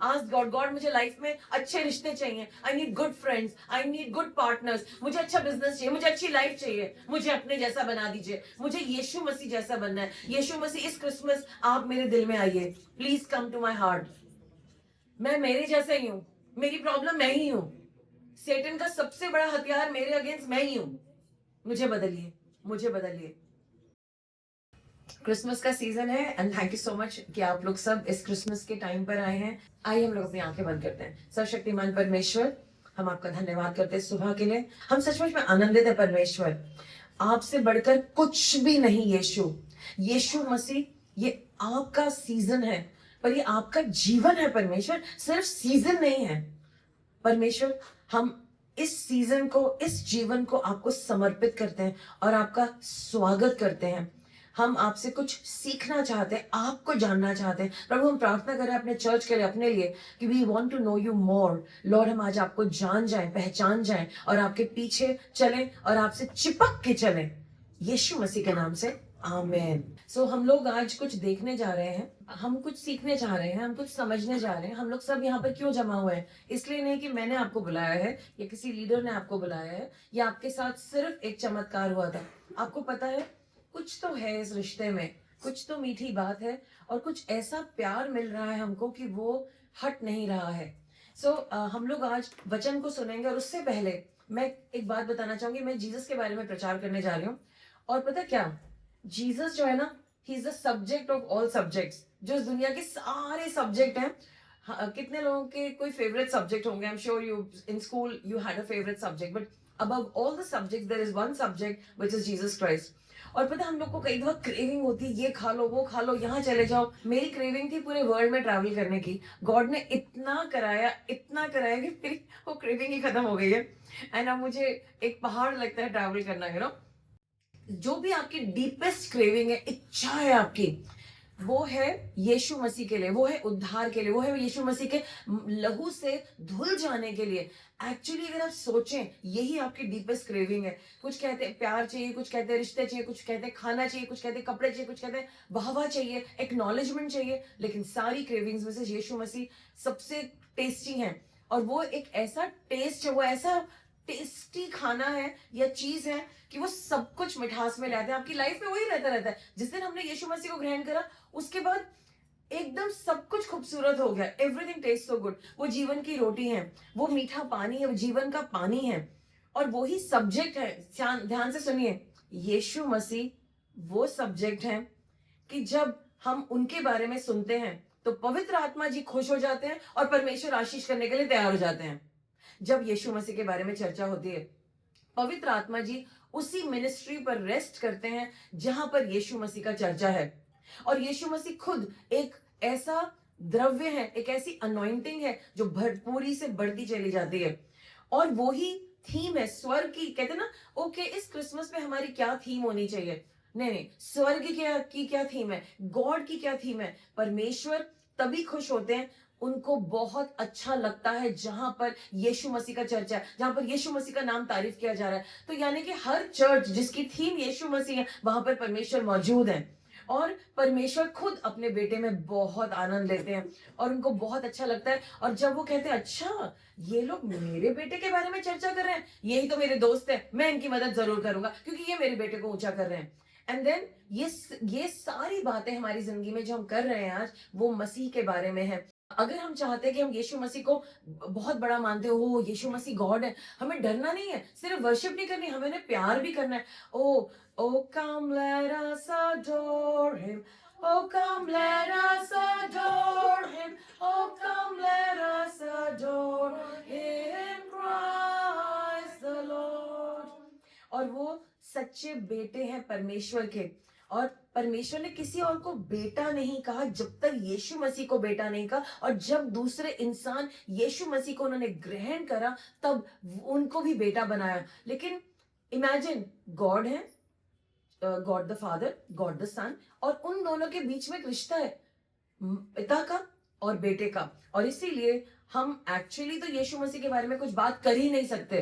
Ask God, God मुझे life में अच्छे रिश्ते चाहिए, I need good friends, I need good partners, मुझे अच्छा बिजनेस चाहिए, मुझे अच्छी लाइफ चाहिए, मुझे अपने जैसा बना दीजिए, मुझे यीशु मसीह जैसा बनना है। यीशु मसीह इस क्रिसमस आप मेरे दिल में आइए, please come to my heart. मैं मेरे जैसा ही हूँ, मेरी प्रॉब्लम मैं ही हूँ, सेटन का सबसे बड़ा हथियार मेरे अगेंस्ट मैं ही हूँ। मुझे बदलिए, मुझे बदलिए। क्रिसमस का सीजन है and thank you so much कि आप लोग सब इस क्रिसमस के टाइम पर आए हैं। आइए हम लोग अपनी आंखें बंद करते हैं। सर्वशक्तिमान परमेश्वर, हम आपका धन्यवाद करते हैं सुबह के लिए। हम सचमुच में आनंदित है परमेश्वर, आपसे बढ़कर कुछ भी नहीं। यीशु, यीशु मसीह, ये आपका सीजन है, पर ये आपका जीवन है परमेश्वर, सिर्फ सीजन नहीं है परमेश्वर। हम इस सीजन को, इस जीवन को आपको समर्पित करते हैं और आपका स्वागत करते हैं। हम आपसे कुछ सीखना चाहते हैं, आपको जानना चाहते हैं प्रभु। हम प्रार्थना करें अपने चर्च के लिए, अपने लिए, कि we want to know you more lord. हम आज आपको जान जाएं, पहचान जाएं और आपके पीछे चलें और आपसे चिपक के चलें, यीशु मसीह के नाम से, आमेन। सो हम लोग आज कुछ देखने जा रहे हैं, हम कुछ सीखने जा रहे हैं, हम कुछ समझने जा रहे हैं। हम लोग सब यहाँ पर क्यों जमा हुए हैं? इसलिए नहीं कि मैंने आपको बुलाया है या किसी लीडर ने आपको बुलाया है या आपके साथ सिर्फ एक चमत्कार हुआ था। आपको पता है, कुछ तो है इस रिश्ते में, कुछ तो मीठी बात है और कुछ ऐसा प्यार मिल रहा है हमको कि वो हट नहीं रहा है। हम लोग आज वचन को सुनेंगे और उससे पहले मैं एक बात बताना चाहूंगी। मैं जीसस के बारे में प्रचार करने जा रही हूँ और पता क्या, जीसस जो है ना, ही is the subject of all subjects. जो इस दुनिया के सारे सब्जेक्ट हैं, हाँ, कितने लोगों के कोई फेवरेट सब्जेक्ट होंगे? I am sure you in school you had a favourite subject, but above all the subjects there is one subject which is Jesus Christ. और पता है, हम लोग को कई दफा क्रेविंग होती है, ये खा लो, वो खा लो, यहाँ चले जाओ। मेरी क्रेविंग थी पूरे वर्ल्ड में ट्रैवल करने की। गॉड ने इतना कराया कि मेरी वो क्रेविंग ही खत्म हो गई है। एंड अब मुझे एक पहाड़ लगता है ट्रैवल करना, यू नो। जो भी आपकी डीपेस्ट क्रेविंग है, इच्छा है आपकी, वो है यीशु मसीह के लिए, वो है उद्धार के लिए, वो है यीशु मसीह के लहू से धुल जाने के लिए। एक्चुअली अगर आप सोचें, यही आपकी डीपेस्ट क्रेविंग है। कुछ कहते हैं प्यार चाहिए, कुछ कहते हैं रिश्ते चाहिए, कुछ कहते हैं खाना चाहिए, कुछ कहते हैं कपड़े चाहिए, कुछ कहते हैं वाहवाह चाहिए, एक्नॉलेजमेंट चाहिए। लेकिन सारी क्रेविंग्स में से यीशु मसीह सबसे टेस्टी है। और वो एक ऐसा टेस्ट है, वो ऐसा टेस्टी खाना है या चीज है कि वो सब कुछ मिठास में लाते हैं। आपकी लाइफ में वही रहता है। जिस दिन हमने यीशु मसीह को ग्रहण करा, उसके बाद एकदम सब कुछ खूबसूरत हो गया। Everything taste so good. वो जीवन की रोटी है, वो मीठा पानी है, वो जीवन का पानी है और वही सब्जेक्ट है। ध्यान से सुनिए, यीशु मसीह वो सब्जेक्ट है कि जब हम उनके बारे में सुनते हैं तो पवित्र आत्मा जी खुश हो जाते हैं और परमेश्वर आशीष करने के लिए तैयार हो जाते हैं। जब यीशु मसीह के बारे में चर्चा होती है, पवित्र आत्मा जी उसी मिनिस्ट्री पर रेस्ट करते हैं जहां पर यीशु मसीह का चर्चा है। और यीशु मसीह खुद एक ऐसा द्रव्य है, एक ऐसी अनॉइंटिंग है जो भरपूरी से बढ़ती चली जाती है। और वो ही थीम है स्वर्ग की। कहते हैं ना, ओके इस क्रिसमस में हमारी क्या थीम होनी चाहिए? नहीं नहीं, स्वर्ग की क्या थीम है, गॉड की क्या थीम है? परमेश्वर तभी खुश होते हैं, उनको बहुत अच्छा लगता है जहां पर यीशु मसीह का चर्चा है, जहां पर यीशु मसीह का नाम तारीफ किया जा रहा है। तो यानी कि हर चर्च जिसकी थीम यीशु मसीह है, वहां पर परमेश्वर मौजूद है। और परमेश्वर खुद अपने बेटे में बहुत आनंद लेते हैं और उनको बहुत अच्छा लगता है। और जब वो कहते हैं, अच्छा ये लोग मेरे बेटे के बारे में चर्चा कर रहे हैं, यही तो मेरे दोस्त है, मैं इनकी मदद जरूर करूंगा क्योंकि ये मेरे बेटे को ऊंचा कर रहे हैं। एंड देन ये सारी बातें हमारी जिंदगी में जो हम कर रहे हैं आज, वो मसीह के बारे में है। अगर हम चाहते हैं कि हम यीशु मसीह को बहुत बड़ा मानते हो, यीशु मसीह गॉड है, हमें डरना नहीं है, सिर्फ वर्शिप नहीं करनी, हमें उन्हें प्यार भी करना है। O o come let us adore him, o come let us adore him, o come let us adore him, Christ the lord. और वो सच्चे बेटे हैं परमेश्वर के। और परमेश्वर ने किसी और को बेटा नहीं कहा जब तक यीशु मसीह को बेटा नहीं कहा। और जब दूसरे इंसान यीशु मसीह को उन्होंने ग्रहण करा, तब उनको भी बेटा बनाया। लेकिन इमेजिन, गॉड है, God the father, God the son, और उन दोनों के बीच में एक रिश्ता है, पिता का और बेटे का। और इसीलिए हम एक्चुअली तो यीशु मसीह के बारे में कुछ बात कर ही नहीं सकते।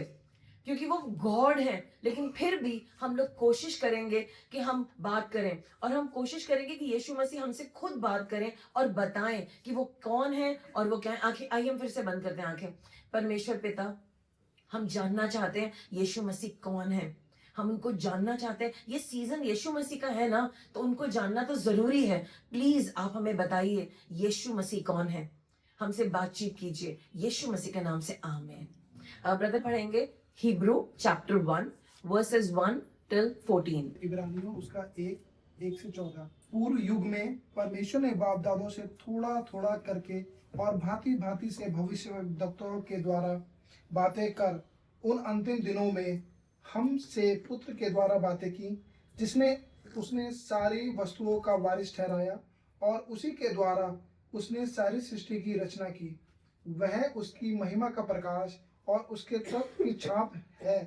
क्योंकि वो गॉड है। लेकिन फिर भी हम लोग कोशिश करेंगे कि हम बात करें, और हम कोशिश करेंगे कि यीशु मसीह हमसे खुद बात करें और बताएं कि वो कौन है और वो क्या है। आंखें, आइए हम फिर से बंद करते हैं आंखें। परमेश्वर पिता, हम जानना चाहते हैं यीशु मसीह कौन है। हम उनको जानना चाहते हैं। ये सीजन यीशु मसीह का है ना, तो उनको जानना तो जरूरी है। प्लीज आप हमें बताइए यीशु मसीह कौन है। हमसे बातचीत कीजिए यीशु मसीह के नाम से, आमीन। ब्रदर पढ़ेंगे हिब्रू चैप्टर 1 वर्सेस 1 till 14। इब्रानियों उसका 1 से 14। पूर्व युग में परमेश्वर ने बाप दादों से थोड़ा थोड़ा करके और भांति भांति से भविष्यवक्ताओं के द्वारा बातें कर उन अंतिम दिनों में हमसे पुत्र के द्वारा बातें की, जिसने उसने सारी वस्तुओं का वारिस ठहराया और उसी के द्वारा उसने सारी सृष्टि की रचना की। वह उसकी महिमा का प्रकाश और उसके तत्व की छाप है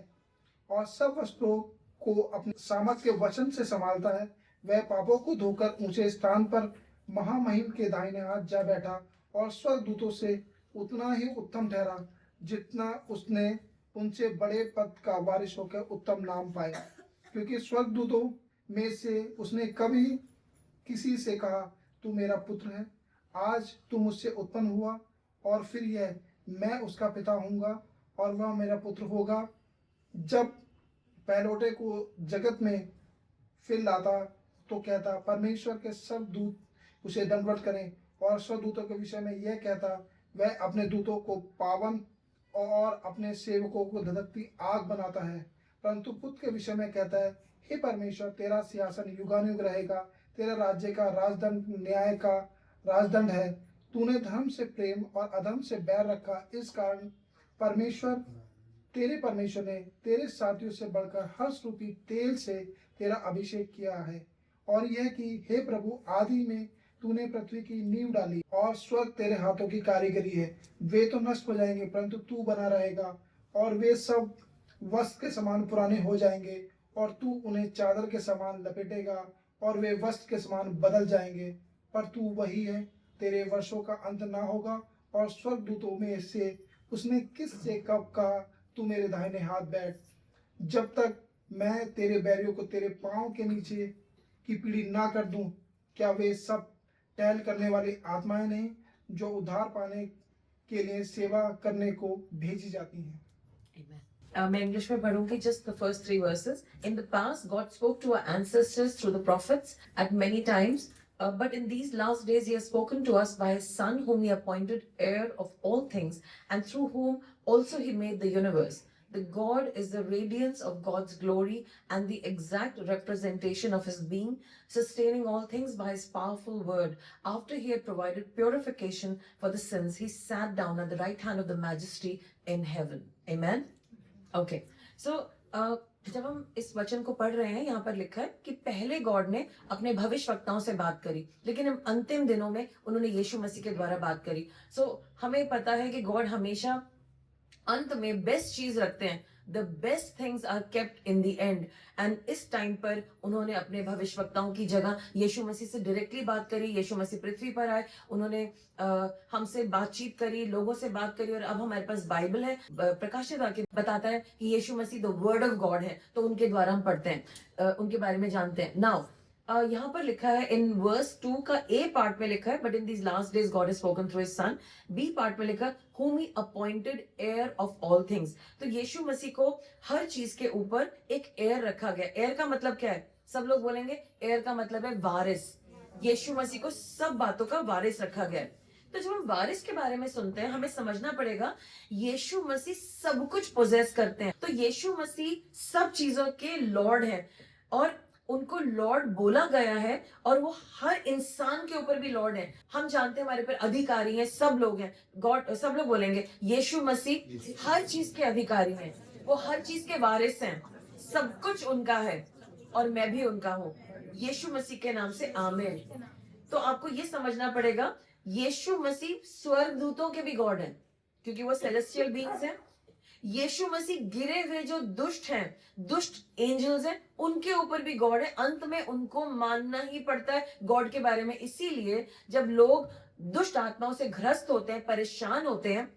और सब वस्तुओं को अपने सामर्थ्य के वचन से संभालता है। वह पापों को धोकर ऊंचे स्थान पर महामहिम के दाहिने हाथ जा बैठा और स्वर्गदूतों से उतना ही उत्तम ठहरा जितना उसने उनसे बड़े पद का वारिस होकर उत्तम नाम पाया। क्योंकि स्वर्गदूतों में से उसने कभी किसी से कहा, तू मेरा पुत्र है, आज तू मुझसे उत्पन्न हुआ। और फिर यह, मैं उसका पिता हूँगा और वह मेरा पुत्र होगा। जब पहलौठे को जगत में फिर लाता तो कहता, परमेश्वर के सब दूत उसे दंडवत करें। और स्वदूतों के विषय में यह कहता, वह अपने दूतों को पावन और अपने सेवकों को धधकती आग बनाता है। परंतु पुत्र के विषय में कहता है, हे परमेश्वर, तेरा सिंहासन युगानुयुग रहेगा, तेरा राज्य का राजदंड न्याय का राजदंड है। तूने धर्म से प्रेम और अधर्म से बैर रखा। इस कारण तेरे परमेश्वर ने तेरे साथियों से बढ़कर हर्ष रूपी तेल से तेरा अभिषेक किया है। और यह कि हे प्रभु, आदि में तूने पृथ्वी की नींव डाली और स्वर्ग तेरे हाथों की कारीगरी है। वे तो नष्ट हो जाएंगे, परंतु तू बना रहेगा। और वे सब वस्त्र के समान पुराने हो जाएंगे और तू उन्हें चादर के समान लपेटेगा और वे वस्त्र के समान बदल जाएंगे। पर तू वही है, तेरे वर्षों का अंत ना होगा। और स्वर्गदूतों में से उसने किससे कब कहा, तू मेरे दाहिने हाथ बैठ, जब तक मैं तेरे बैरियों को तेरे पांव के नीचे की पीढ़ी ना कर दूं। क्या वे सब टहल करने वाली आत्माएं नहीं जो उद्धार पाने के लिए सेवा करने को भेजी जाती हैं। मैं इंग्लिश में पढ़ूंगी just the first 3 verses. In the past, God spoke to our ancestors through the prophets at many times, but in these last days, He has spoken to us by His Son, whom He appointed heir of all things, and through whom also He made the universe. The God is the radiance of God's glory and the exact representation of His being, sustaining all things by His powerful word. After He had provided purification for the sins, He sat down at the right hand of the Majesty in heaven. Amen. Okay, so जब हम इस वचन को पढ़ रहे हैं, यहाँ पर लिखा है कि पहले गॉड ने अपने भविष्यवक्ताओं से बात करी, लेकिन हम अंतिम दिनों में उन्होंने यीशु मसीह के द्वारा बात करी। सो हमें पता है कि गॉड हमेशा अंत में बेस्ट चीज रखते हैं। The best things are kept in the end. And इस टाइम पर उन्होंने अपने भविष्यवक्ताओं की जगह यीशु मसीह से डायरेक्टली बात करी। यीशु मसीह पृथ्वी पर आए, उन्होंने हमसे बातचीत करी, लोगों से बात करी। और अब हमारे पास बाइबल है, प्रकाशित वाक्य बताता है कि यीशु मसीह द वर्ड ऑफ गॉड है, तो उनके द्वारा हम पढ़ते हैं, उनके बारे में जानते हैं। नाउ यहाँ पर लिखा है इन वर्स 2 का ए पार्ट में लिखा है, but in these last days God has spoken through his son. B part में लिखा है whom he appointed heir of all things। तो यीशु मसीह को हर चीज के ऊपर एक एयर रखा गया। एयर का मतलब क्या है? सब लोग बोलेंगे एयर का मतलब है वारिस। यीशु मसीह को सब बातों का वारिस रखा गया है। तो जब हम वारिस के बारे में सुनते हैं, हमें समझना पड़ेगा यीशु मसीह सब कुछ पोजेस करते हैं। तो यीशु मसीह सब चीजों के लॉर्ड है और उनको लॉर्ड बोला गया है, और वो हर इंसान के ऊपर भी लॉर्ड है। हम जानते हैं हमारे पर अधिकारी हैं, सब लोग हैं। गॉड, सब लोग बोलेंगे यीशु मसीह हर चीज के अधिकारी हैं, वो हर चीज के वारिस हैं, सब कुछ उनका है और मैं भी उनका हूं। यीशु मसीह के नाम से आमीन। तो आपको ये समझना पड़ेगा यीशु मसीह स्वर्गदूतों के भी गॉड है, क्योंकि वो सेलेस्टियल बीइंग्स हैं। यीशु मसीह गिरे हुए जो दुष्ट हैं, दुष्ट एंजल्स हैं, उनके ऊपर भी गॉड है। अंत में उनको मानना ही पड़ता है गॉड के बारे में। इसीलिए जब लोग दुष्ट आत्माओं से ग्रस्त होते हैं, परेशान होते हैं,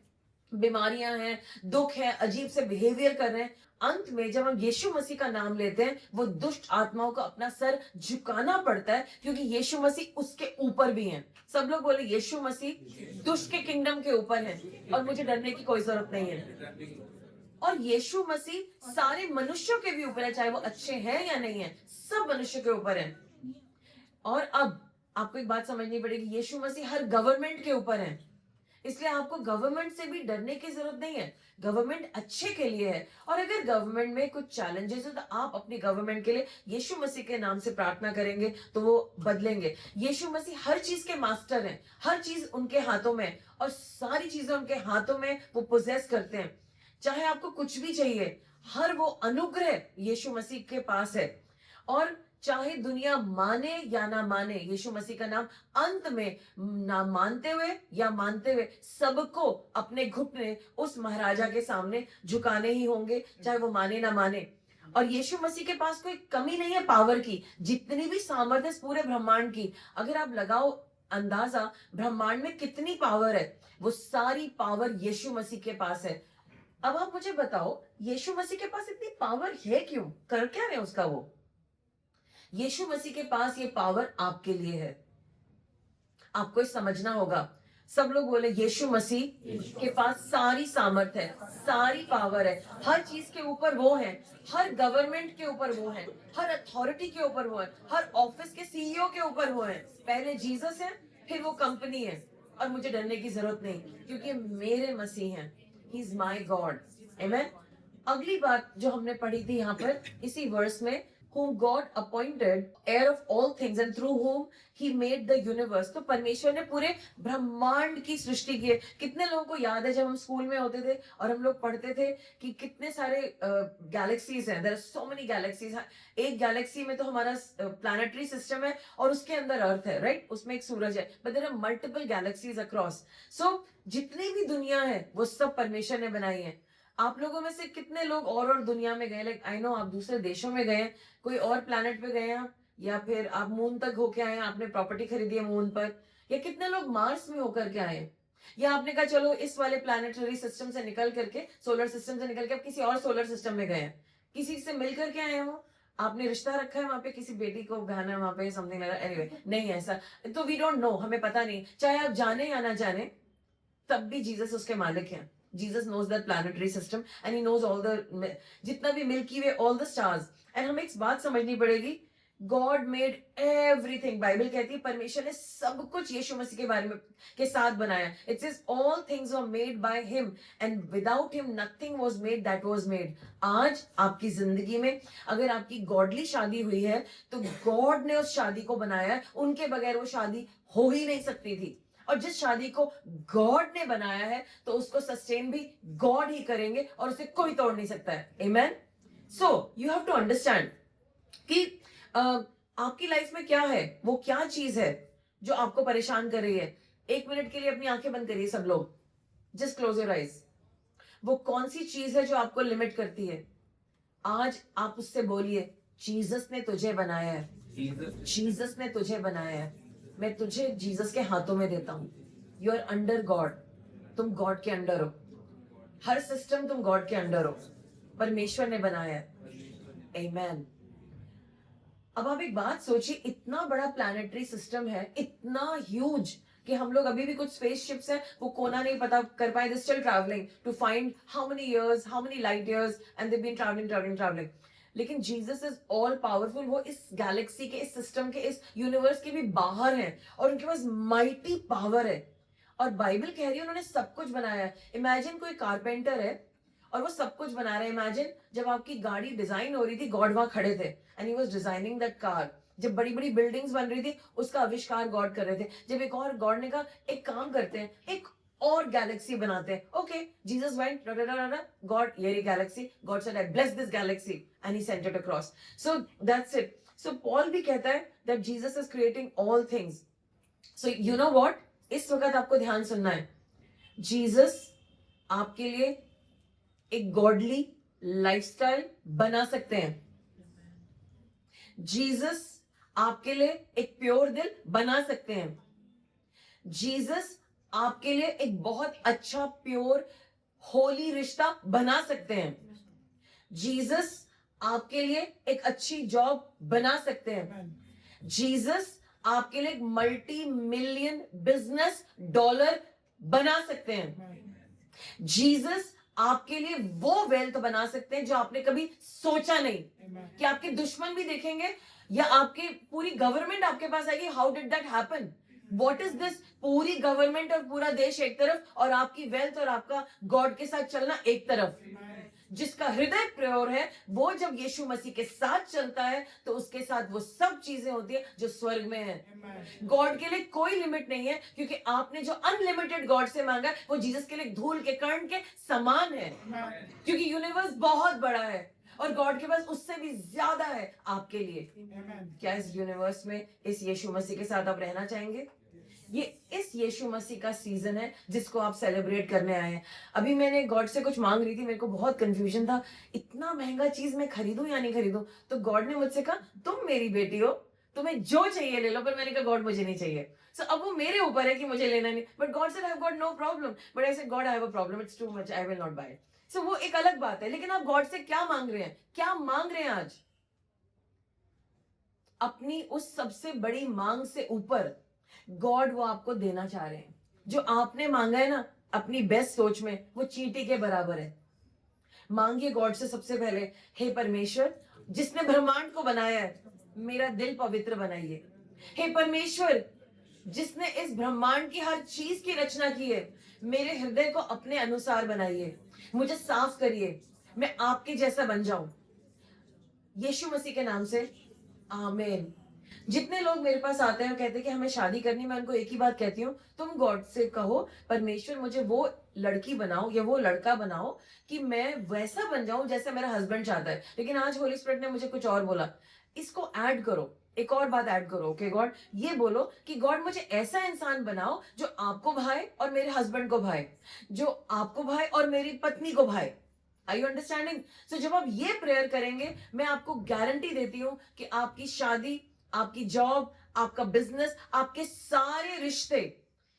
बीमारियां हैं, दुख है, अजीब से बिहेवियर कर रहे हैं, अंत में जब हम यीशु मसीह का नाम लेते हैं, वो दुष्ट आत्माओं को अपना सर झुकाना पड़ता है, क्योंकि यीशु मसीह उसके ऊपर भी हैं। सब लोग बोले यीशु मसीह दुष्ट के किंगडम के ऊपर है, और मुझे डरने की कोई जरूरत नहीं है। और यीशु मसीह सारे मनुष्यों के भी ऊपर है, चाहे वो अच्छे हैं या नहीं है, सब मनुष्य के ऊपर है। और अब आपको एक बात समझनी पड़ेगी, यीशु मसीह हर गवर्नमेंट के ऊपर है, इसलिए आपको गवर्नमेंट से भी डरने की जरूरत नहीं है। गवर्नमेंट अच्छे के लिए है, और अगर गवर्नमेंट में कुछ चैलेंजेस है तो आप अपनी गवर्नमेंट के लिए यीशु मसीह के नाम से प्रार्थना करेंगे तो वो बदलेंगे। यीशु मसीह हर चीज के मास्टर हैं, हर चीज उनके हाथों में है, और सारी चीजें उनके हाथों में वो पोजेस करते हैं। चाहे आपको कुछ भी चाहिए, हर वो अनुग्रह यीशु मसीह के पास है। और चाहे दुनिया माने या ना माने, यीशु मसीह का नाम अंत में ना मानते हुए या मानते हुए सबको अपने घुटने उस महाराजा के सामने झुकाने ही होंगे, चाहे वो माने ना माने। और यीशु मसीह के पास कोई कमी नहीं है पावर की, जितनी भी सामर्थ्य है इस पूरे ब्रह्मांड की, अगर आप लगाओ अंदाजा ब्रह्मांड में कितनी पावर है, वो सारी पावर यीशु मसीह के पास है। अब आप मुझे बताओ, यीशु मसीह के पास इतनी पावर है क्यों, कर क्या रहे उसका वो? यीशु मसीह के पास ये पावर आपके लिए है, आपको समझना होगा। सब लोग बोले यीशु मसीह के पास सारी सामर्थ्य है, सारी पावर है, हर चीज के ऊपर वो है, हर गवर्नमेंट के ऊपर वो है, हर अथॉरिटी के ऊपर वो है, हर ऑफिस के सीईओ के ऊपर वो है। पहले जीसस है, फिर वो कंपनी है, और मुझे डरने की जरूरत नहीं, क्योंकि मेरे मसीह हैं, ही इज माई गॉड। आमेन। अगली बात जो हमने पढ़ी थी यहाँ पर इसी वर्स में, whom God appointed heir of all things and through whom he made the universe। तो परमेश्वर ने पूरे ब्रह्मांड की सृष्टि की है। कितने लोगों को याद है जब हम स्कूल में होते थे और हम लोग पढ़ते थे कि कितने सारे गैलेक्सीज हैं, there are so many galaxies. एक गैलेक्सी में तो हमारा प्लैनेटरी सिस्टम है और उसके अंदर अर्थ है, राइट, उसमें एक सूरज है, but there are multiple galaxies across. So जितनी भी दुनिया है वो सब परमेश्वर ने बनाई है। आप लोगों में से कितने लोग और दुनिया में गए, लाइक आई नो आप दूसरे देशों में गए, कोई और प्लैनेट पे गए हैं, या फिर आप मून तक होके आए हैं, आपने प्रॉपर्टी खरीदी है मून पर, या कितने लोग मार्स में होकर के आए हैं, या आपने कहा चलो इस वाले प्लैनेटरी सिस्टम से निकल करके, सोलर सिस्टम से निकल के आप किसी और सोलर सिस्टम में गए हैं, किसी से मिल करके आए हो, आपने रिश्ता रखा है वहां पे, किसी बेटी को बहन है वहां पे, समथिंग लाइक दैट। एनीवे, नहीं ऐसा तो वी डोंट नो, हमें पता नहीं, चाहे आप जाने या ना जाने, तब भी जीसस उसके मालिक हैं। Jesus knows that planetary system and he knows all the जितना भी milky way, all the stars। and हमें एक बात समझनी पड़ेगी, God made everything। बाइबल कहती है परमेश्वर ने सब कुछ यीशु मसीह के बारे में के साथ बनाया। It says all things were made by him and without him nothing was made that was made। आज आपकी जिंदगी में अगर आपकी गॉडली शादी हुई है तो गॉड ने उस शादी को बनाया है, उनके बगैर वो शादी हो ही नहीं सकती थी। और जिस शादी को गॉड ने बनाया है तो उसको सस्टेन भी गॉड ही करेंगे, और उसे कोई तोड़ नहीं सकता है। Amen. So you have to understand कि आपकी लाइफ में क्या है, वो क्या चीज है जो आपको परेशान कर रही है। एक मिनट के लिए अपनी आंखें बंद करिए सब लोग, जस्ट क्लोज योर आइज। वो कौन सी चीज है जो आपको लिमिट करती है? आज आप उससे बोलिए, जीसस ने तुझे बनाया है, जीसस ने तुझे बनाया है, मैं तुझे जीसस के हाथों में देता हूं। यू आर अंडर गॉड, तुम गॉड के अंडर हो, हर सिस्टम तुम गॉड के अंडर हो, परमेश्वर ने बनाया है। आमेन। अब आप एक बात सोचिए, इतना बड़ा प्लैनेटरी सिस्टम है, इतना ह्यूज, कि हम लोग अभी भी कुछ स्पेसशिप्स हैं वो कोना नहीं पता कर पाए, they still travelling to find how many years, how many light years, and they been travelling. लेकिन जीसस इज ऑल पावरफुल, वो इस गैलेक्सी के, इस सिस्टम के, इस यूनिवर्स के भी बाहर हैं, और उनके पास माइटी पावर है। और बाइबल कह रही है उन्होंने सब कुछ बनाया है। इमेजिन कोई कारपेंटर है और वो सब कुछ बना रहा है। इमेजिन जब आपकी गाड़ी डिजाइन हो रही थी, गॉड वहां खड़े थे and he was designing that car. जब बड़ी बड़ी बिल्डिंग्स बन रही थी, उसका आविष्कार गॉड कर रहे थे। जब एक और गॉड ने कहा एक काम करते हैं, एक और गैलेक्सी बनाते हैं, ओके, जीसस वेंट गॉड, ये Galaxy, God said I bless this Galaxy and he sent it across. So that's it. So Paul भी कहता है that Jesus is creating all things. So you know what, इस वक्त आपको ध्यान सुनना है, जीसस आपके लिए एक गॉडली लाइफस्टाइल बना सकते हैं। जीसस आपके लिए एक प्योर दिल बना सकते हैं। जीसस आपके लिए एक बहुत अच्छा प्योर होली रिश्ता बना सकते हैं। जीसस आपके लिए एक अच्छी जॉब बना सकते हैं। Amen. जीसस आपके लिए मल्टी मिलियन बिजनेस डॉलर बना सकते हैं। Amen. जीसस आपके लिए वो वेल्थ बना सकते हैं जो आपने कभी सोचा नहीं। Amen. कि आपके दुश्मन भी देखेंगे या आपके पूरी गवर्नमेंट आपके पास आएगी। How did that happen? What is this? पूरी गवर्नमेंट और पूरा देश एक तरफ और आपकी वेल्थ और आपका गॉड के साथ चलना एक तरफ। Amen. जिसका हृदय प्योर है वो जब यीशु मसीह के साथ चलता है तो उसके साथ वो सब चीजें होती है जो स्वर्ग में है। Amen. गॉड के लिए कोई लिमिट नहीं है क्योंकि आपने जो अनलिमिटेड गॉड से मांगा वो जीसस के लिए धूल के कण के समान है। Amen. क्योंकि यूनिवर्स बहुत बड़ा है और गॉड के पास उससे भी ज्यादा है आपके लिए। Amen. क्या इस यूनिवर्स में इस यीशु मसीह के साथ आप रहना चाहेंगे? ये इस यीशु मसीह का सीजन है जिसको आप सेलिब्रेट करने आए हैं। अभी मैंने गॉड से कुछ मांग रही थी, मेरे को बहुत कंफ्यूजन था, इतना महंगा चीज मैं खरीदूं या नहीं खरीदूं। तो गॉड ने मुझसे कहा तुम मेरी बेटी हो, तुम्हें जो चाहिए ले लो। पर मैंने कहा गॉड मुझे नहीं चाहिए। सो अब वो मेरे ऊपर है कि मुझे लेना नहीं। But God said I have got no problem, but I said God I have a problem, it's too much, I will not buy it. So वो एक अलग बात है। लेकिन आप गॉड से क्या मांग रहे हैं? क्या मांग रहे हैं आज? अपनी उस सबसे बड़ी मांग से ऊपर गॉड वो आपको देना चाह रहे हैं। जो आपने मांगा है ना अपनी बेस्ट सोच में, वो चींटी के बराबर है। मांगिए गॉड से सबसे पहले, हे परमेश्वर जिसने ब्रह्मांड को बनाया है, मेरा दिल पवित्र बनाइए। हे परमेश्वर जिसने इस ब्रह्मांड की हर चीज की रचना की है, मेरे हृदय को अपने अनुसार बनाइए, मुझे साफ करिए, मैं आपके जैसा बन जाऊं। यीशु मसीह के नाम से आमीन। जितने लोग मेरे पास आते हैं और कहते हैं कि हमें शादी करनी, मैं उनको एक ही बात कहती हूँ, तुम गॉड से कहो परमेश्वर मुझे वो लड़की बनाओ या वो लड़का बनाओ कि मैं वैसा बन जाऊं जैसा मेरा हस्बैंड चाहता है। लेकिन आज होली स्पिरिट ने मुझे कुछ और बोला, इसको ऐड करो, एक और बात ऐड करो। ओके गॉड, ये बोलो कि गॉड मुझे ऐसा इंसान बनाओ जो आपको भाए और मेरे हस्बैंड को भाए, जो आपको भाए और मेरी पत्नी को भाए। Are you understanding? सो जब आप ये प्रेयर करेंगे, मैं आपको गारंटी देती हूं कि आपकी शादी, आपकी जॉब, आपका बिजनेस, आपके सारे रिश्ते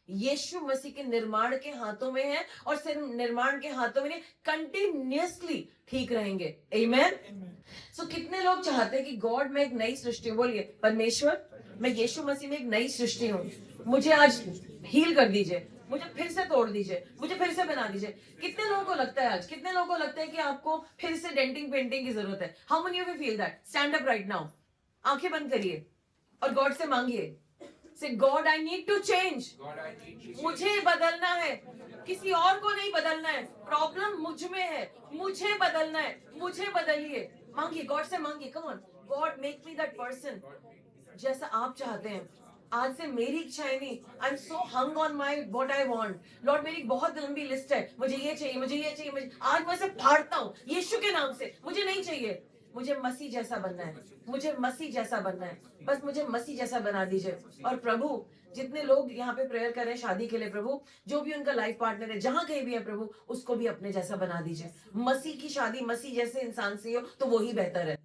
यीशु मसीह के निर्माण के हाथों में है और सिर्फ निर्माण के हाथों में नहीं, कंटिन्यूअसली ठीक रहेंगे। आमेन। Amen. सो कितने लोग चाहते हैं कि गॉड मैं एक नई सृष्टि हूं? बोलिए परमेश्वर मैं यीशु मसीह में एक नई सृष्टि हूं, मुझे आज हील कर दीजिए, मुझे फिर से तोड़ दीजिए, मुझे फिर से बना दीजिए। कितने लोगों को लगता है आज, कितने लोगों को लगता है कि आपको फिर से डेंटिंग पेंटिंग की जरूरत है? How many of you feel that? Stand up right now, आंखें बंद करिए और गॉड से मांगिए, say God I need to change, मुझे बदलना है, किसी और को नहीं बदलना है। प्रॉब्लम मुझ में है, मुझे बदलना है, मुझे बदलिए। मांगिए, गॉड से मांगिए, come on God make me that person जैसा आप चाहते हैं। आज से मेरी इच्छाएं नहीं, I am so hung on my what I want. Lord मेरी बहुत लंबी लिस्ट है, मुझे ये चाहिए, मुझे ये चाहिए, मुझे आज मैं इसे फाड़ता हूँ यीशु के नाम से। मुझे नहीं चाहिए, मुझे मसीह जैसा बनना है, मुझे मसीह जैसा बनना है, बस मुझे मसीह जैसा बना दीजिए। और प्रभु जितने लोग यहाँ पे प्रेयर कर रहे हैं शादी के लिए, प्रभु जो भी उनका लाइफ पार्टनर है जहां कहीं भी है, प्रभु उसको भी अपने जैसा बना दीजिए। मसीह की शादी मसीह जैसे इंसान से हो तो वही बेहतर है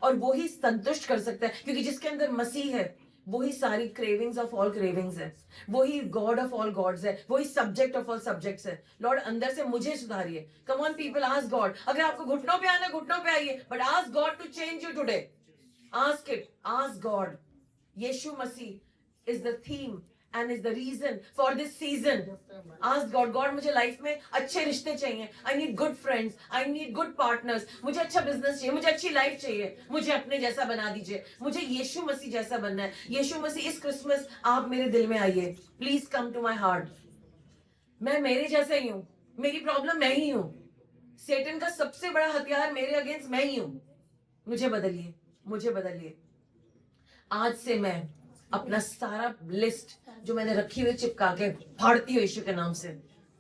और वो ही संतुष्ट कर सकता है, क्योंकि जिसके अंदर मसीह है वही सारी क्रेविंग्स ऑफ ऑल क्रेविंग्स है, वही गॉड ऑफ ऑल गॉड्स है, वही सब्जेक्ट ऑफ ऑल सब्जेक्ट्स है। लॉर्ड अंदर से मुझे सुधारिए। Come on people, ask God. अगर आपको घुटनों पे आना घुटनों पे आइए, but ask God to change you today. Ask it, ask God. Yeshu Masih is the theme and is the reason for this season. Ask God, God मुझे लाइफ में अच्छे रिश्ते चाहिए, I need good friends, I need good partners, मुझे अच्छा business चाहिए, मुझे अच्छी लाइफ चाहिए, मुझे अपने जैसा बना दीजिए, मुझे यीशु मसीह जैसा बनना है। यीशु मसीह इस क्रिसमस आप मेरे दिल में आइए, please come to my heart. मैं मेरे जैसा ही हूँ, मेरी प्रॉब्लम मैं ही हूँ, सेटन का सबसे बड़ा हथियार मेरे अगेंस्ट मैं ही हूँ। मुझे बदलिए, मुझे बदलिए। आज से मैं अपना सारा लिस्ट जो मैंने रखी हुई चिपका के फाड़ती हूँ यीशु के नाम से।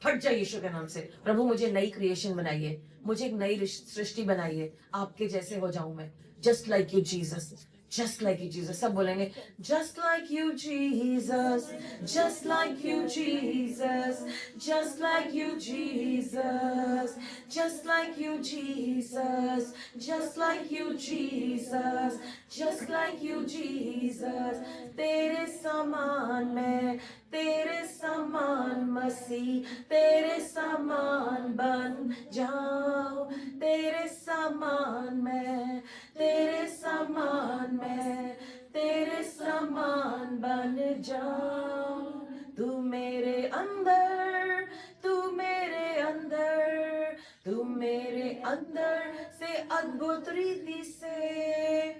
फट जाए यीशु के नाम से। प्रभु मुझे नई क्रिएशन बनाइए, मुझे एक नई सृष्टि बनाइए, आपके जैसे हो जाऊं मैं, just like you Jesus, just like you Jesus. सब बोलेंगे just like you Jesus, just like you Jesus, just like you Jesus, just like you, Jesus, just like you, Jesus, just like you, Jesus. तेरे समान मैं, तेरे समान मसीह, तेरे समान बन जाऊं, तेरे समान मैं, तेरे समान मैं, तेरे समान बन जाऊं। तू मेरे अंदर, तू मेरे अंदर, तू मेरे अंदर से अद्भुत रीति से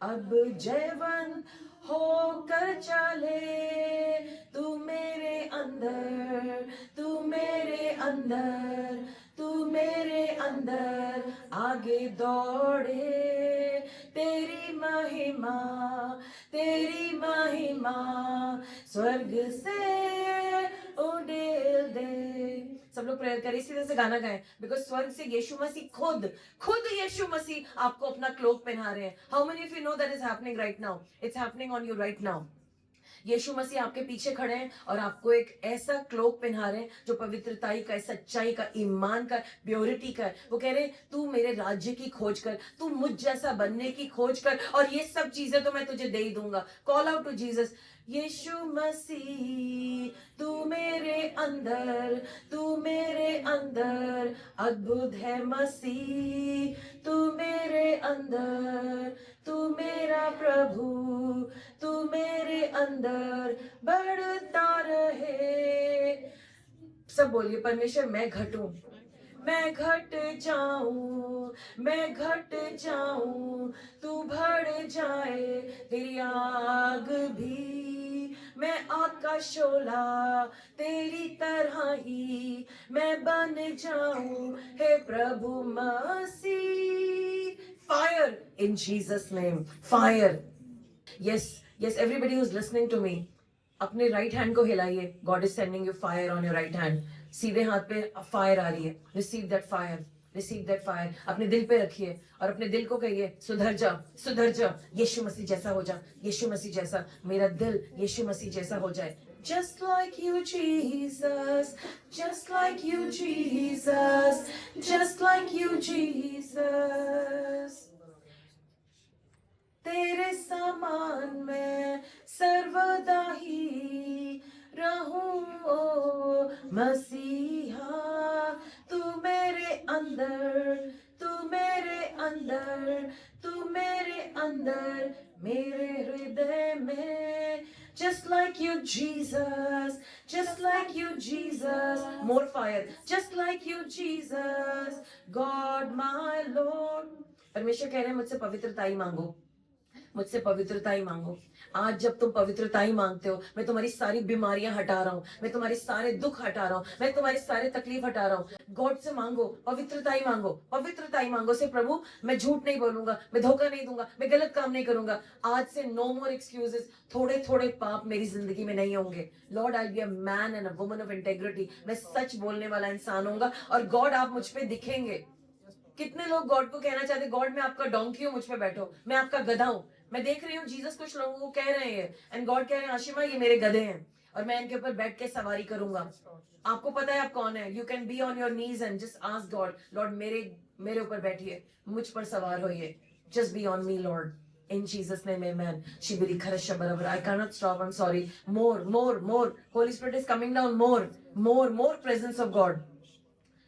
अब जयवंत होकर चले। तू मेरे अंदर, तू मेरे अंदर, तू मेरे अंदर आगे दौड़े। तेरी महिमा, तेरी महिमा स्वर्ग से उड़ेल दे। सब लोग प्रेयर करें, इसी तरह से गाना गाएं, बिकॉज स्वर्ग से यीशु मसीह खुद यीशु मसीह आपको अपना क्लोक पहना रहे हैं। How many of you know that is happening right now? It's happening on you right now. Yeshu Masih आपके पीछे खड़े हैं और आपको एक ऐसा क्लोक पहना रहे हैं जो पवित्रताई का, सच्चाई का, ईमान का, प्योरिटी का है। वो कह रहे हैं तू मेरे राज्य की खोज कर, तू मुझ जैसा बनने की खोज कर, और ये सब चीजें तो मैं तुझे दे ही दूंगा। Call out to Jesus. Yeshu Masih तू मेरे अंदर, तू मेरे अंदर अद्भुत है मसीह, तू मेरे अंदर, तू मेरा प्रभु, तू मेरे अंदर बढ़ता रहे। सब बोलिए, परमेश्वर मैं घटूं, मैं घट जाऊं, मैं घट जाऊं, तू बढ़ जाए। तेरी आग भी, मैं आग का शोला, तेरी तरह ही मैं बन जाऊं। हे प्रभु Masih, fire in Jesus name, fire. Yes, everybody who's listening to me, अपने राइट हैंड को हिलाइए। God is sending you fire on your right hand. सीधे हाथ पे फायर आ रही है। Receive that fire, receive that fire. अपने दिल पे रखिए और अपने दिल को कहिए सुधर जा, सुधर जा, यीशु मसीह जैसा हो जा, यीशु मसीह जैसा। मेरा दिल यीशु मसीह जैसा हो जाए। Just like you, Jesus, just like you, Jesus, just like you, Jesus. तेरे समान मैं सर्वदा ही रहूं ओ मसीहा। तू मेरे अंदर, तू मेरे अंदर, तू मेरे अंदर, मेरे हृदय में। Just like you, Jesus, just like you, Jesus. More fire. Just like you, Jesus, God my Lord. परमेश्वर कह रहे हैं मुझसे पवित्रता ही मांगो, मुझसे पवित्रता ही मांगो। आज जब तुम पवित्रता ही मांगते हो, मैं तुम्हारी सारी बीमारियां हटा रहा हूँ, मैं तुम्हारे सारे दुख हटा रहा हूँ, मैं तुम्हारे सारे तकलीफ हटा रहा हूँ। गॉड से मांगो, पवित्रता ही मांगो, पवित्रता ही मांगो। से प्रभु मैं झूठ नहीं बोलूंगा, मैं धोखा नहीं दूंगा, मैं गलत काम नहीं करूंगा। आज से नो मोर एक्सक्यूजेस। थोड़े थोड़े पाप मेरी जिंदगी में नहीं होंगे। Lord I be a man and a woman of integrity. मैं सच बोलने वाला इंसान होऊंगा और गॉड आप मुझ पे दिखेंगे। कितने लोग गॉड को कहना चाहते, गॉड मैं आपका डोंकी हूं, मुझ पे बैठो, मैं आपका गधा हूं। मैं देख रही हूँ जीसस कुछ लोगों को कह रहे हैं, एंड गॉड कह रहे हैं आशिमा ये मेरे गधे हैं और मैं इनके ऊपर बैठ के सवारी करूंगा। आपको पता है आप कौन है। You can be on your knees and just ask God, Lord मेरे ऊपर बैठिए, मुझ पर सवार होइए। Just be on me Lord, in Jesus name, amen. Shibiri kharasha barabar. I cannot stop, I'm sorry. More Holy Spirit is coming down. More presence of God,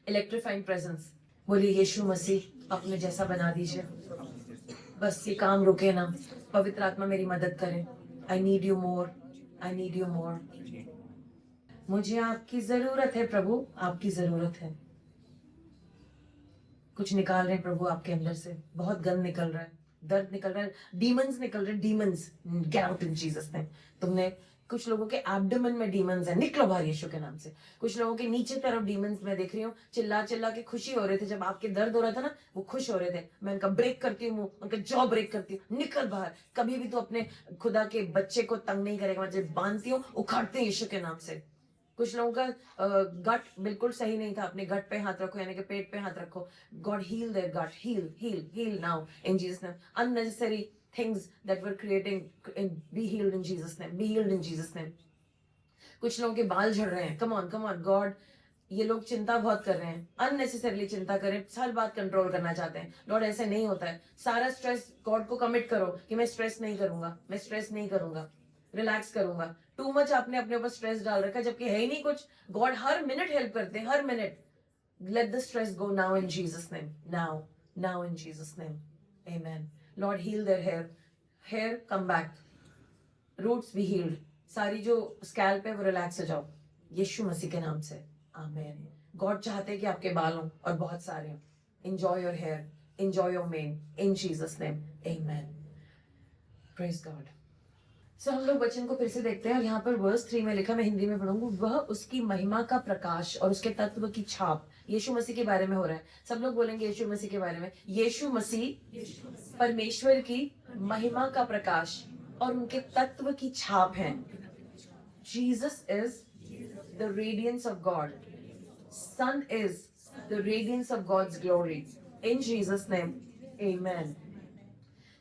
electrifying presence. बोलिए यीशु मसीह अपने जैसा बना दीजिए। बस ये काम रुके ना। पवित्र आत्मा मेरी मदद करे। I need you more, I need you more. मुझे आपकी जरूरत है प्रभु, आपकी जरूरत है। कुछ निकाल रहे हैं प्रभु आपके अंदर से, बहुत गंद निकल रहा है, दर्द निकल रहा है, डीमंस निकल रहे हैं, demons get out in Jesus name. तुमने कुछ लोगों के एब्डोमेन में डीमंस है, निकलो बाहर यीशु के नाम से। कुछ लोगों के नीचे तरफ डीमंस मैं देख रही हूँ, चिल्ला चिल्ला के खुशी हो रहे थे जब आपके दर्द हो रहा था ना, वो खुश हो रहे थे। मैं उनका ब्रेक करती हूँ, उनका जॉ ब्रेक करती हूँ, निकल बाहर। कभी भी तो अपने खुदा के बच्चे को तंग नहीं करेगा, मैं जब बांधती हूँ उखाड़ते हैं यीशु के नाम से। कुछ लोगों का गट बिल्कुल सही नहीं था, अपने गट पे हाथ रखो, यानी कि पेट पे हाथ रखो। God heal their gut, heal now in Jesus name. Unnecessary things that were creating, be healed in Jesus name, be healed in Jesus name. कुछ लोगों के बाल झड़ रहे हैं, come on God, ये लोग चिंता बहुत कर रहे हैं, अननेसेसरली चिंता करें, हर बात कंट्रोल करना चाहते हैं। लॉर्ड ऐसे नहीं होता है। सारा स्ट्रेस गॉड को कमिट करो कि मैं स्ट्रेस नहीं करूंगा, मैं स्ट्रेस नहीं करूंगा, रिलैक्स करूंगा। टू मच आपने अपने ऊपर स्ट्रेस डाल रखा है, जबकि है ही नहीं कुछ। गॉड हर मिनट हेल्प करते हैं, हर minute. Let the stress go now in Jesus name, now in Jesus name, amen. Lord heal there hair come back, roots be healed, सारी जो स्कैल्प है वो रिलैक्स हो जाओ यीशु मसीह के नाम से, आमेन। गॉड चाहते हैं कि आपके बाल हों और बहुत सारे हों। Enjoy your hair, enjoy your men, in Jesus name, amen. Praise God. So हम लोग वचन को फिर से देखते हैं और यहाँ पर वर्स 3 में लिखा, मैं हिंदी में पढ़ूंगी। वह उसकी महिमा का प्रकाश और उसके तत्व की छाप, यीशु मसीह के बारे में हो रहा है। सब लोग बोलेंगे यीशु मसीह के बारे में। यीशु मसीह परमेश्वर की महिमा का प्रकाश और उनके तत्व की छाप है। Jesus is the radiance of God, son is the radiance of God's glory, in Jesus name, amen.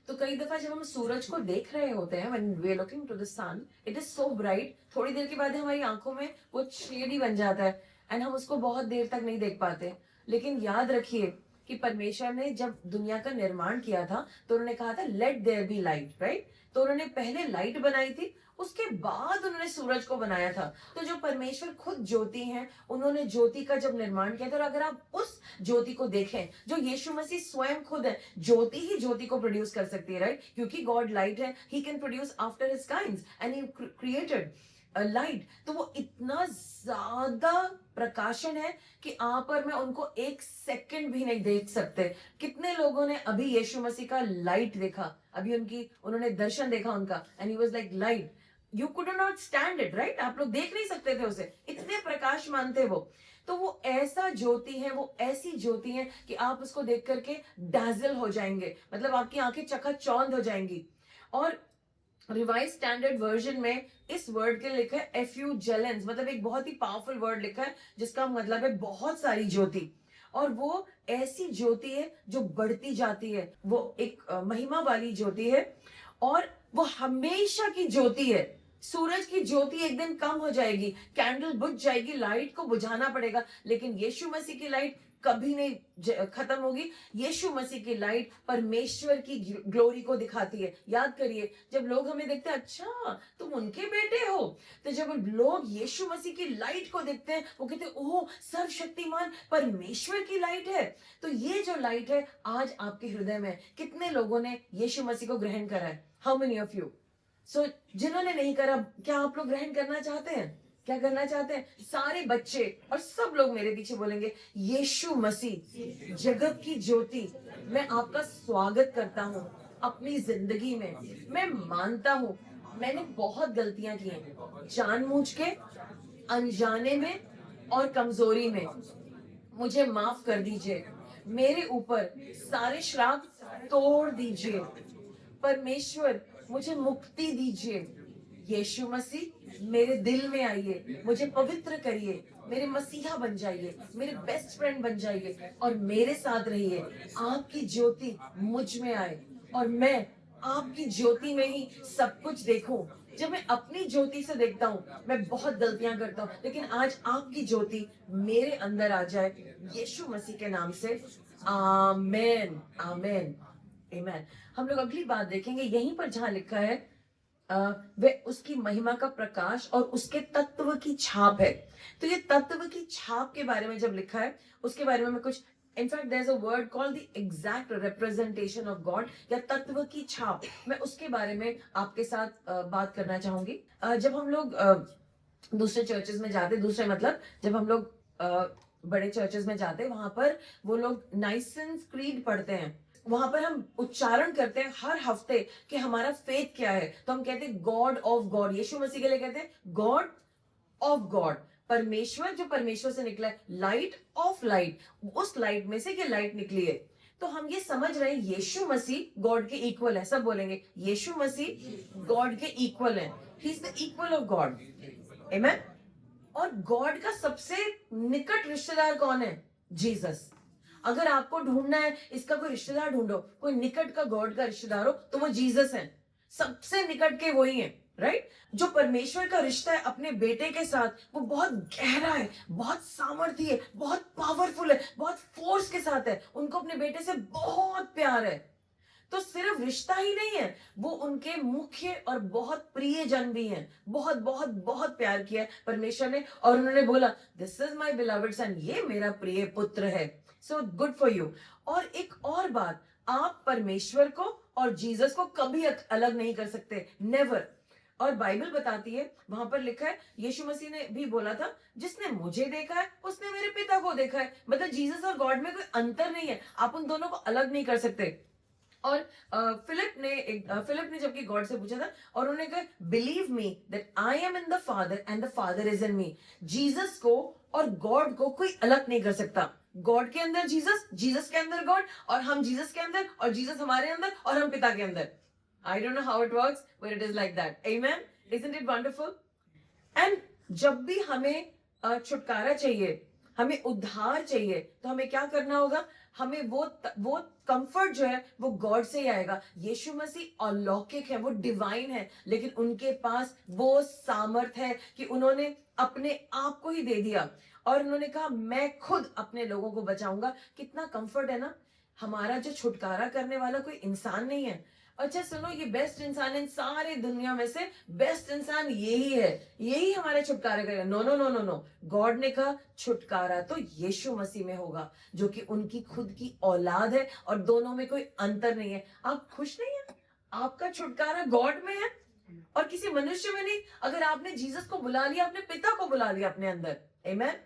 तो कई दफा जब हम सूरज को देख रहे होते हैं, when we are looking to the sun, it is so bright, थोड़ी देर के बाद हमारी आंखों में वो शेडी बन जाता है एंड हम उसको बहुत देर तक नहीं देख पाते। लेकिन याद रखिए कि परमेश्वर ने जब दुनिया का निर्माण किया था तो उन्होंने कहा था let there be light, right. तो उन्होंने पहले लाइट बनाई थी, उसके बाद उन्होंने सूरज को बनाया था। तो जो परमेश्वर खुद ज्योति हैं, उन्होंने ज्योति का जब निर्माण किया था, और अगर आप उस ज्योति को देखें, जो यीशु मसीह स्वयं खुद है, ज्योति ही ज्योति को प्रोड्यूस कर सकती है, राइट। क्योंकि गॉड लाइट है, he can produce after his kinds and he created light. तो वो इतना ज्यादा प्रकाशन है कि आप और मैं उनको एक सेकंड भी नहीं देख सकते। कितने लोगों ने अभी यीशु मसीह का लाइट देखा, अभी उन्होंने दर्शन देखा उनका, and he was like light, you could not stand it, right. आप लोग देख नहीं सकते थे उसे, इतने प्रकाशमान थे वो। तो वो ऐसा ज्योति है, वो ऐसी ज्योति है कि आप उसको देख करके डैजल हो जाएंगे, मतलब आपकी आंखें चकाचौंध हो जाएंगी। और रिवाइज स्टैंडर्ड वर्जन में इस वर्ड के लिखा है एफ्यूजेलेंस, मतलब एक बहुत ही पावरफुल वर्ड लिखा है जिसका मतलब है बहुत सारी ज्योति। और वो ऐसी ज्योति है जो बढ़ती जाती है, वो एक महिमा वाली ज्योति है, और वो हमेशा की ज्योति है। सूरज की ज्योति एक दिन कम हो जाएगी, कैंडल बुझ जाएगी, लाइट को बुझाना पड़ेगा, लेकिन यीशु मसीह की लाइट कभी नहीं खत्म होगी। यीशु मसीह की लाइट परमेश्वर की ग्लोरी को दिखाती है। याद करिए, जब लोग हमें देखते हैं, अच्छा तुम उनके बेटे हो, तो जब लोग यीशु मसीह की लाइट को देखते हैं, वो कहते हैं ओह सर्वशक्तिमान परमेश्वर की लाइट है। तो ये जो लाइट है आज आपके हृदय में, कितने लोगों ने यीशु मसीह को ग्रहण करा है? How many of you? So जिन्होंने नहीं करा, क्या आप लोग ग्रहण करना चाहते हैं? क्या करना चाहते हैं? सारे बच्चे और सब लोग मेरे पीछे बोलेंगे, यीशु मसीह जगत की ज्योति, मैं आपका स्वागत करता हूँ अपनी जिंदगी में। मैं मानता हूँ मैंने बहुत गलतियां की हैं, जानबूझ के, अनजाने में और कमजोरी में। मुझे माफ कर दीजिए, मेरे ऊपर सारे श्राप तोड़ दीजिए। परमेश्वर मुझे मुक्ति दीजिए। यीशु मसीह मेरे दिल में आइए, मुझे पवित्र करिए, मेरे मसीहा बन जाइए, मेरे बेस्ट फ्रेंड बन जाइए और मेरे साथ रहिए। आपकी ज्योति मुझ में आए और मैं आपकी ज्योति में ही सब कुछ देखूं। जब मैं अपनी ज्योति से देखता हूँ, मैं बहुत गलतियां करता हूँ, लेकिन आज आपकी ज्योति मेरे अंदर आ जाए, यीशु मसीह के नाम से, आमेन, आमेन, आमेन। हम लोग अगली बात देखेंगे यहीं पर जहां लिखा है वे उसकी महिमा का प्रकाश और उसके तत्व की छाप है। तो ये तत्व की छाप के बारे में जब लिखा है, उसके बारे में मैं कुछ, in fact there is a word called the exact representation of God, या तत्व की छाप। मैं उसके बारे में आपके साथ बात करना चाहूंगी। जब हम लोग दूसरे चर्चेस में जाते, दूसरे मतलब जब हम लोग बड़े चर्चेस में जाते, वहां पर वो लोग नाइसेन क्रीड पढ़ते हैं, वहां पर हम उच्चारण करते हैं हर हफ्ते कि हमारा फेथ क्या है। तो हम कहते हैं गॉड ऑफ गॉड, यीशु मसीह के लिए कहते हैं गॉड ऑफ गॉड, परमेश्वर जो परमेश्वर से निकला है, लाइट ऑफ लाइट, उस लाइट में से ये लाइट निकली है। तो हम ये समझ रहे हैं यीशु मसीह गॉड के इक्वल है। सब बोलेंगे यीशु मसीह गॉड के इक्वल है, he is the equal of God, amen. और गॉड का सबसे निकट रिश्तेदार कौन है? जीसस। अगर आपको ढूंढना है इसका कोई रिश्तेदार ढूंढो, कोई निकट का गॉड का रिश्तेदार हो, तो वो जीसस है। सबसे निकट के वही है, राइट? जो परमेश्वर का रिश्ता है अपने बेटे के साथ वो बहुत गहरा है, बहुत सामर्थ्य है, बहुत पावरफुल है, बहुत फोर्स के साथ है। उनको अपने बेटे से बहुत प्यार है। तो सिर्फ रिश्ता ही नहीं है, वो उनके मुख्य और बहुत प्रिय जन भी हैं। बहुत बहुत बहुत प्यार किया है परमेश्वर ने, और उन्होंने बोला दिस इज माय बिलवड सन, ये मेरा प्रिय पुत्र है। So good for you. और एक और बात, आप परमेश्वर को और जीसस को कभी अलग नहीं कर सकते, नेवर। और बाइबल बताती है, वहां पर लिखा है, यीशु मसीह ने भी बोला था, जिसने मुझे देखा है उसने मेरे पिता को देखा है। मतलब जीसस और गॉड में कोई अंतर नहीं है, आप उन दोनों को अलग नहीं कर सकते। और फिलिप ने जबकि गॉड से पूछा था, और उन्होंने कहा believe me that I am in the father and the father is in me. Jesus को और गॉड को कोई अलग नहीं कर सकता। गॉड के अंदर जीसस, जीसस के अंदर गॉड, और हम जीसस के अंदर, और जीसस हमारे अंदर, और हम पिता के अंदर। I don't know how it works but it is like that. Amen. Isn't it wonderful? And जब भी हमें छुटकारा चाहिए, हमें उद्धार चाहिए, तो हमें क्या करना होगा? हमें वो कंफर्ट जो है वो गॉड से ही आएगा। यीशु मसीह अलौकिक है, वो डिवाइन है, लेकिन उनके पास वो सामर्थ है कि उन्होंने अपने आप को ही दे दिया, और उन्होंने कहा मैं खुद अपने लोगों को बचाऊंगा। कितना कंफर्ट है ना। हमारा जो छुटकारा करने वाला कोई इंसान नहीं है। अच्छा सुनो, ये बेस्ट इंसान है, सारे दुनिया में से बेस्ट इंसान यही है, यही हमारा छुटकारा करेगा। No no no no no, God ने कहा छुटकारा तो यीशु मसीह में होगा, जो कि उनकी खुद की औलाद है, और दोनों में कोई अंतर नहीं है। आप खुश नहीं है? आपका छुटकारा गॉड में है और किसी मनुष्य में नहीं। अगर आपने जीसस को बुला लिया, अपने पिता को बुला लिया अपने अंदर। आमेन।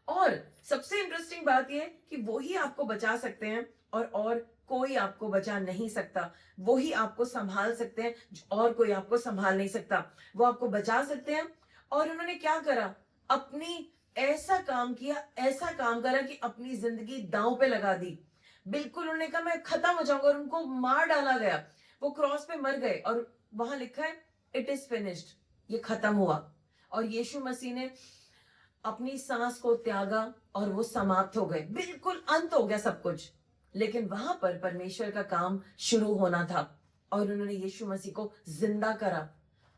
और सबसे इंटरेस्टिंग बात यह कि वो ही आपको बचा सकते हैं, और कोई आपको बचा नहीं सकता। वो ही आपको संभाल सकते हैं, और कोई आपको संभाल नहीं सकता। वो आपको बचा सकते हैं। और उन्होंने क्या करा? अपनी ऐसा काम किया, ऐसा काम करा कि अपनी जिंदगी दांव पे लगा दी। बिल्कुल उन्होंने कहा मैं खत्म हो जाऊंगा, और उनको मार डाला गया। वो क्रॉस पे मर गए, और वहां लिखा है इट इज फिनिश्ड, ये खत्म हुआ। और यीशु मसीह ने अपनी सांस को त्यागा, और वो समाप्त हो गए, बिल्कुल अंत हो गया सब कुछ। लेकिन वहां पर परमेश्वर का काम शुरू होना था, और उन्होंने यीशु मसीह को जिंदा करा।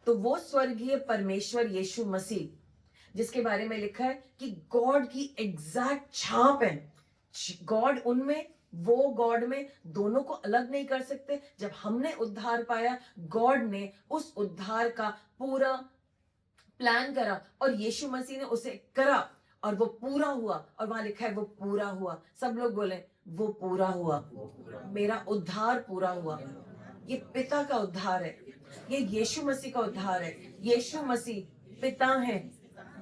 तो वो स्वर्गीय परमेश्वर यीशु मसीह, जिसके बारे में लिखा है कि गॉड की एग्जैक्ट छाप है, गॉड उनमें, वो गॉड में, दोनों को अलग नहीं कर सकते। जब हमने उद्धार पाया, गॉड ने उस उद्धार का पूरा प्लान करा, और यीशु मसीह ने उसे करा, और वो पूरा हुआ। और वहां लिखा है वो पूरा हुआ। सब लोग बोले वो पूरा हुआ, मेरा उद्धार पूरा हुआ। ये पिता का उद्धार है, ये यीशु मसीह का उद्धार है। यीशु मसीह पिता है,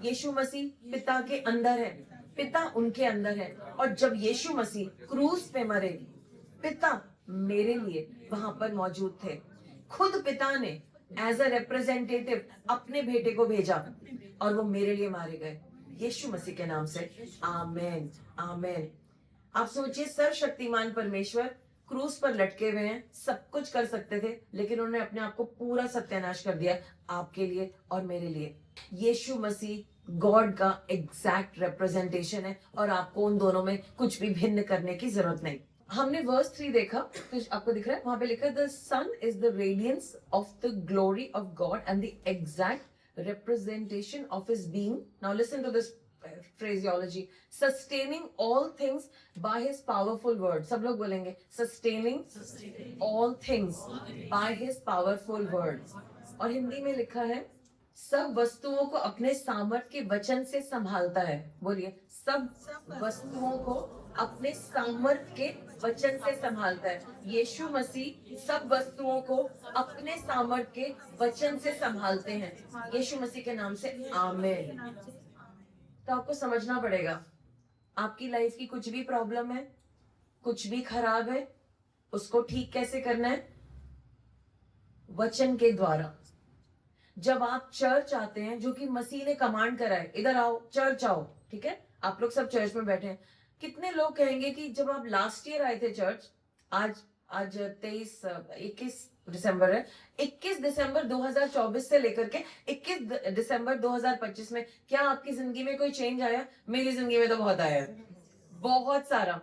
यीशु मसीह पिता के अंदर है, पिता उनके अंदर है। और जब यीशु मसीह क्रूस पे मरे, पिता मेरे लिए वहां पर मौजूद थे। खुद पिता ने एज अ रिप्रेजेंटेटिव अपने बेटे को भेजा, और वो मेरे लिए मारे गए, यीशु मसीह के नाम से। आमेन, आमेन। आप सोचिए, सर्वशक्तिमान परमेश्वर क्रूस पर लटके हुए हैं, सब कुछ कर सकते थे, लेकिन उन्होंने अपने आप को पूरा सत्यानाश कर दिया आपके लिए और मेरे लिए। यीशु मसीह गॉड का एग्जैक्ट रिप्रेजेंटेशन है, और आपको उन दोनों में कुछ भी भिन्न करने की जरूरत नहीं। हमने वर्स 3 देखा, तो आपको दिख रहा है वहां पे लिखा है the son is the radiance of the glory of God and the exact representation of his being. Now listen to this phraseology: sustaining all things by his powerful word. सब लोग बोलेंगे sustaining all things by his powerful word. और हिंदी में लिखा है सब वस्तुओं को अपने सामर्थ के वचन से संभालता है। बोलिए, सब वस्तुओं को अपने सामर्थ के वचन से संभालता है। यीशु मसीह सब वस्तुओं को अपने सामर्थ के वचन से संभालते हैं, यीशु मसीह के नाम से। आमीन। तो आपको समझना पड़ेगा, आपकी लाइफ की कुछ भी प्रॉब्लम है, कुछ भी खराब है, उसको ठीक कैसे करना है? वचन के द्वारा। जब आप चर्च आते हैं, जो कि मसीह ने कमांड करा है, इधर आओ, चर्च आओ, ठीक है? आप लोग सब चर्च में बैठे हैं। कितने लोग कहेंगे कि जब आप लास्ट ईयर आए थे चर्च, आज 21 दिसंबर है, 21 दिसंबर 2024 से लेकर के 21 दिसंबर 2025 में क्या आपकी जिंदगी में कोई चेंज आया? मेरी जिंदगी में तो बहुत आया है, बहुत सारा।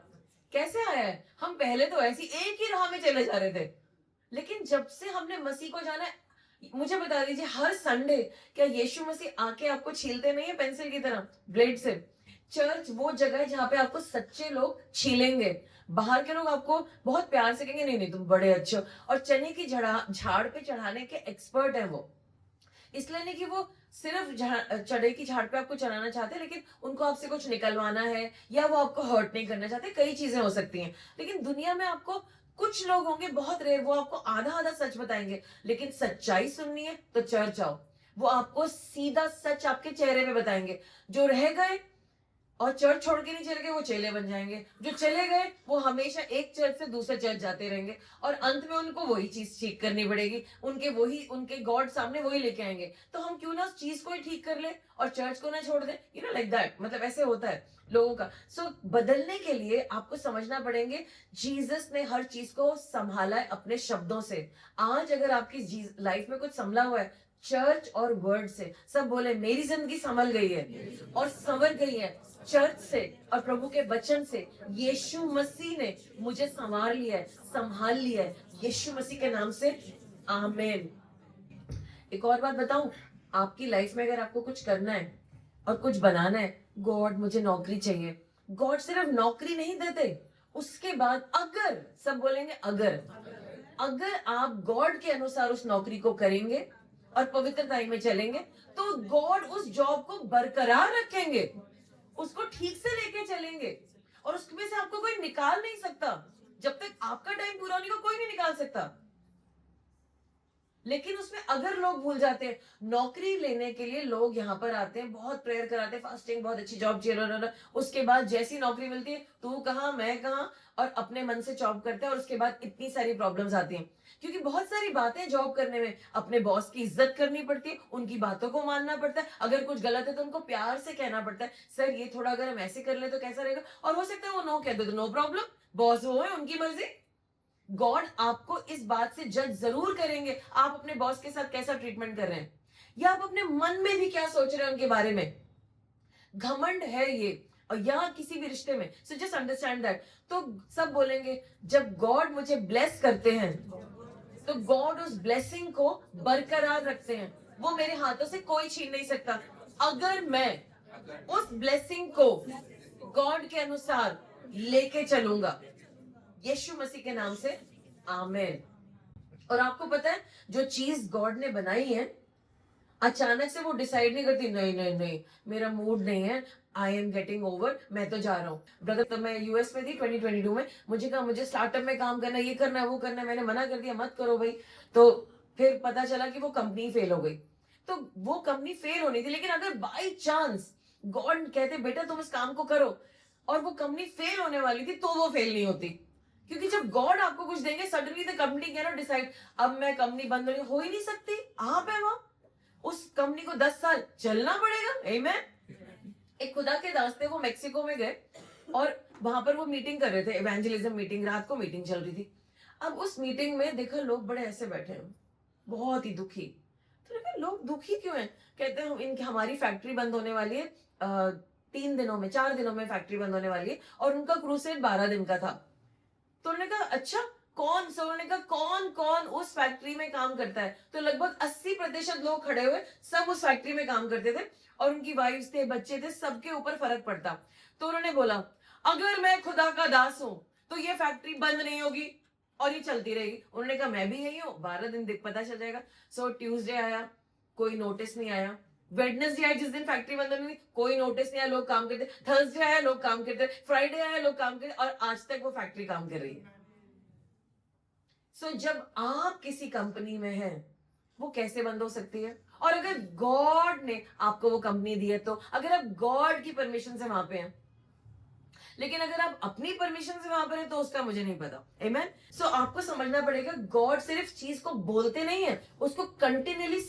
कैसे आया है? हम पहले तो ऐसी एक ही राह में चले जा रहे थे, लेकिन जब से हमने मसीह को जाना है, मुझे बता दीजिए, हर संडे क्या यीशु मसीह आके आपको छीलते नहीं है पेंसिल की तरह, ब्लेड से? चर्च वो जगह है जहाँ पे आपको सच्चे लोग छीलेंगे। बाहर के लोग आपको बहुत प्यार से कहेंगे, नहीं नहीं तुम बड़े अच्छे हो, और चने की झाड़ पे चढ़ाने के एक्सपर्ट है वो। इसलिए नहीं कि वो सिर्फ चढ़े की झाड़ पे आपको चढ़ाना चाहते हैं, लेकिन उनको आपसे कुछ निकलवाना है, या वो आपको हर्ट नहीं करना चाहते। कई चीजें हो सकती हैं, लेकिन दुनिया में आपको कुछ लोग होंगे बहुत रेयर, वो आपको आधा आधा सच बताएंगे। लेकिन सच्चाई सुननी है तो चर्च आओ, वो आपको सीधा सच आपके चेहरे पे बताएंगे। जो रह गए और चर्च छोड़ के नहीं चले गए, वो चेले बन जाएंगे। जो चले गए वो हमेशा एक चर्च से दूसरे चर्च जाते रहेंगे, और अंत में उनको वही चीज ठीक करनी पड़ेगी, उनके गॉड सामने वही लेके आएंगे। तो हम क्यों ना उस चीज को ही ठीक कर ले और चर्च को ना छोड़ दे, यू नो लाइक दैट। मतलब ऐसे होता है लोगों का। सो बदलने के लिए आपको समझना पड़ेंगे, जीसस ने हर चीज को संभाला है अपने शब्दों से। आज अगर आपकी लाइफ में कुछ संभला हुआ है, चर्च और वर्ड से। सब बोले मेरी जिंदगी संभल गई है और संवर गई है चर्च से और प्रभु के वचन से। यीशु मसीह ने मुझे संवार लिया है, संभाल लिया है, यीशु मसीह के नाम से, आमीन। एक और बात बताऊं, आपकी लाइफ में अगर आपको कुछ करना है और कुछ बनाना है, गॉड मुझे नौकरी चाहिए, गॉड सिर्फ नौकरी नहीं देते, उसके बाद अगर, सब बोलेंगे अगर आप गॉड के अनुसार उस नौकरी को करेंगे और पवित्रता में चलेंगे, तो गॉड उस जॉब को बरकरार रखेंगे, उसको ठीक से लेके चलेंगे, और उसमें से आपको कोई निकाल नहीं सकता। जब तक आपका टाइम पूरा नहीं होगा, कोई नहीं निकाल सकता। लेकिन उसमें अगर लोग भूल जाते हैं, नौकरी लेने के लिए लोग यहाँ पर आते हैं, बहुत प्रेयर कराते हैं, फास्टिंग, बहुत अच्छी जॉब चाहिए, उसके बाद जैसी नौकरी मिलती है, तू कहाँ मैं कहाँ, और अपने मन से जॉब करते हैं, और उसके बाद इतनी सारी प्रॉब्लम्स आती हैं। क्योंकि बहुत सारी बातें जॉब करने में, अपने बॉस की इज्जत करनी पड़ती है, उनकी बातों को मानना पड़ता है, अगर कुछ गलत है तो उनको प्यार से कहना पड़ता है, सर ये थोड़ा अगर हम ऐसे कर ले तो कैसा रहेगा, और हो सकता है वो नो कह दे, तो नो प्रॉब्लम, बॉस वो है, उनकी मर्जी। गॉड आपको इस बात से जज जरूर करेंगे, आप अपने बॉस के साथ कैसा ट्रीटमेंट कर रहे हैं, या आप अपने मन में भी क्या सोच रहे हैं उनके बारे में। घमंड है ये, और या किसी भी रिश्ते में। So just understand that. तो सब बोलेंगे, जब गॉड मुझे ब्लेस करते हैं तो गॉड उस ब्लेसिंग को बरकरार रखते हैं, वो मेरे हाथों से कोई छीन नहीं सकता। अगर मैं उस ब्लेसिंग को गॉड के अनुसार लेके चलूंगा, यीशु मसीह के नाम से, आमीन। और आपको पता है, जो चीज गॉड ने बनाई है, अचानक से वो डिसाइड नहीं करती, नहीं नहीं नहीं मेरा मूड नहीं है, आई एम गेटिंग ओवर, मैं तो जा रहा हूँ। ब्रदर, तो मैं यूएस में थी 2022 में, मुझे कहा मुझे स्टार्टअप में काम करना है, ये करना है, वो करना है, मैंने मना कर दिया, मत करो भाई। तो फिर पता चला कि वो कंपनी फेल हो गई। तो वो कंपनी फेल होनी थी, लेकिन अगर बाई चांस गॉड कहते बेटा तुम इस काम को करो, और वो कंपनी फेल होने वाली थी, तो वो फेल नहीं होती। क्योंकि जब गॉड आपको कुछ देंगे, suddenly the company can not decide अब मैं कंपनी बंद हो ही नहीं सकती, आप है वहां, उस कंपनी को 10 साल चलना पड़ेगा। आमीन। एक खुदा के दास थे, वो मेक्सिको में गए, और वहां पर वो मीटिंग कर रहे थे, इवेंजलिज्म मीटिंग, रात को मीटिंग चल रही थी। अब उस मीटिंग में देखा लोग बड़े ऐसे बैठे हैं, बहुत ही दुखी। तो देखा लोग दुखी क्यों हैं, कहते हैं हमारी फैक्ट्री बंद होने वाली है, 3 दिनों में, 4 दिनों में फैक्ट्री बंद होने वाली है, और उनका क्रूसेड 12 दिन का था। तो उन्होंने कहा अच्छा कौन सा, उन्होंने कहा कौन कौन उस फैक्ट्री में काम करता है। तो लगभग 80% लोग खड़े हुए, सब उस फैक्ट्री में काम करते थे, और उनकी वाइफ्स थे, बच्चे थे, सबके ऊपर फर्क पड़ता। तो उन्होंने बोला अगर मैं खुदा का दास हूं तो ये फैक्ट्री बंद नहीं होगी और ये चलती रहेगी। उन्होंने कहा मैं भी यही हूँ, 12 दिन पता चल जाएगा। सो ट्यूसडे आया, कोई नोटिस नहीं आया। वेडनेसडे आया, जिस दिन फैक्ट्री बंद होनी थी, कोई नोटिस नहीं आया, लोग काम करते। थर्सडे आया, लोग काम करते। फ्राइडे आया, लोग काम करते, और आज तक वो फैक्ट्री काम कर रही है। जब आप किसी कंपनी में हैं, वो कैसे बंद हो सकती है? और अगर गॉड ने आपको वो कंपनी दी है, तो अगर आप गॉड की परमिशन से वहां पे हैं, लेकिन अगर आप अपनी परमिशन से वहां पर हैं, तो उसका मुझे नहीं पता। आमीन। आपको समझना पड़ेगा, गॉड सिर्फ चीज को बोलते नहीं है, उसको कंटिन्यूअली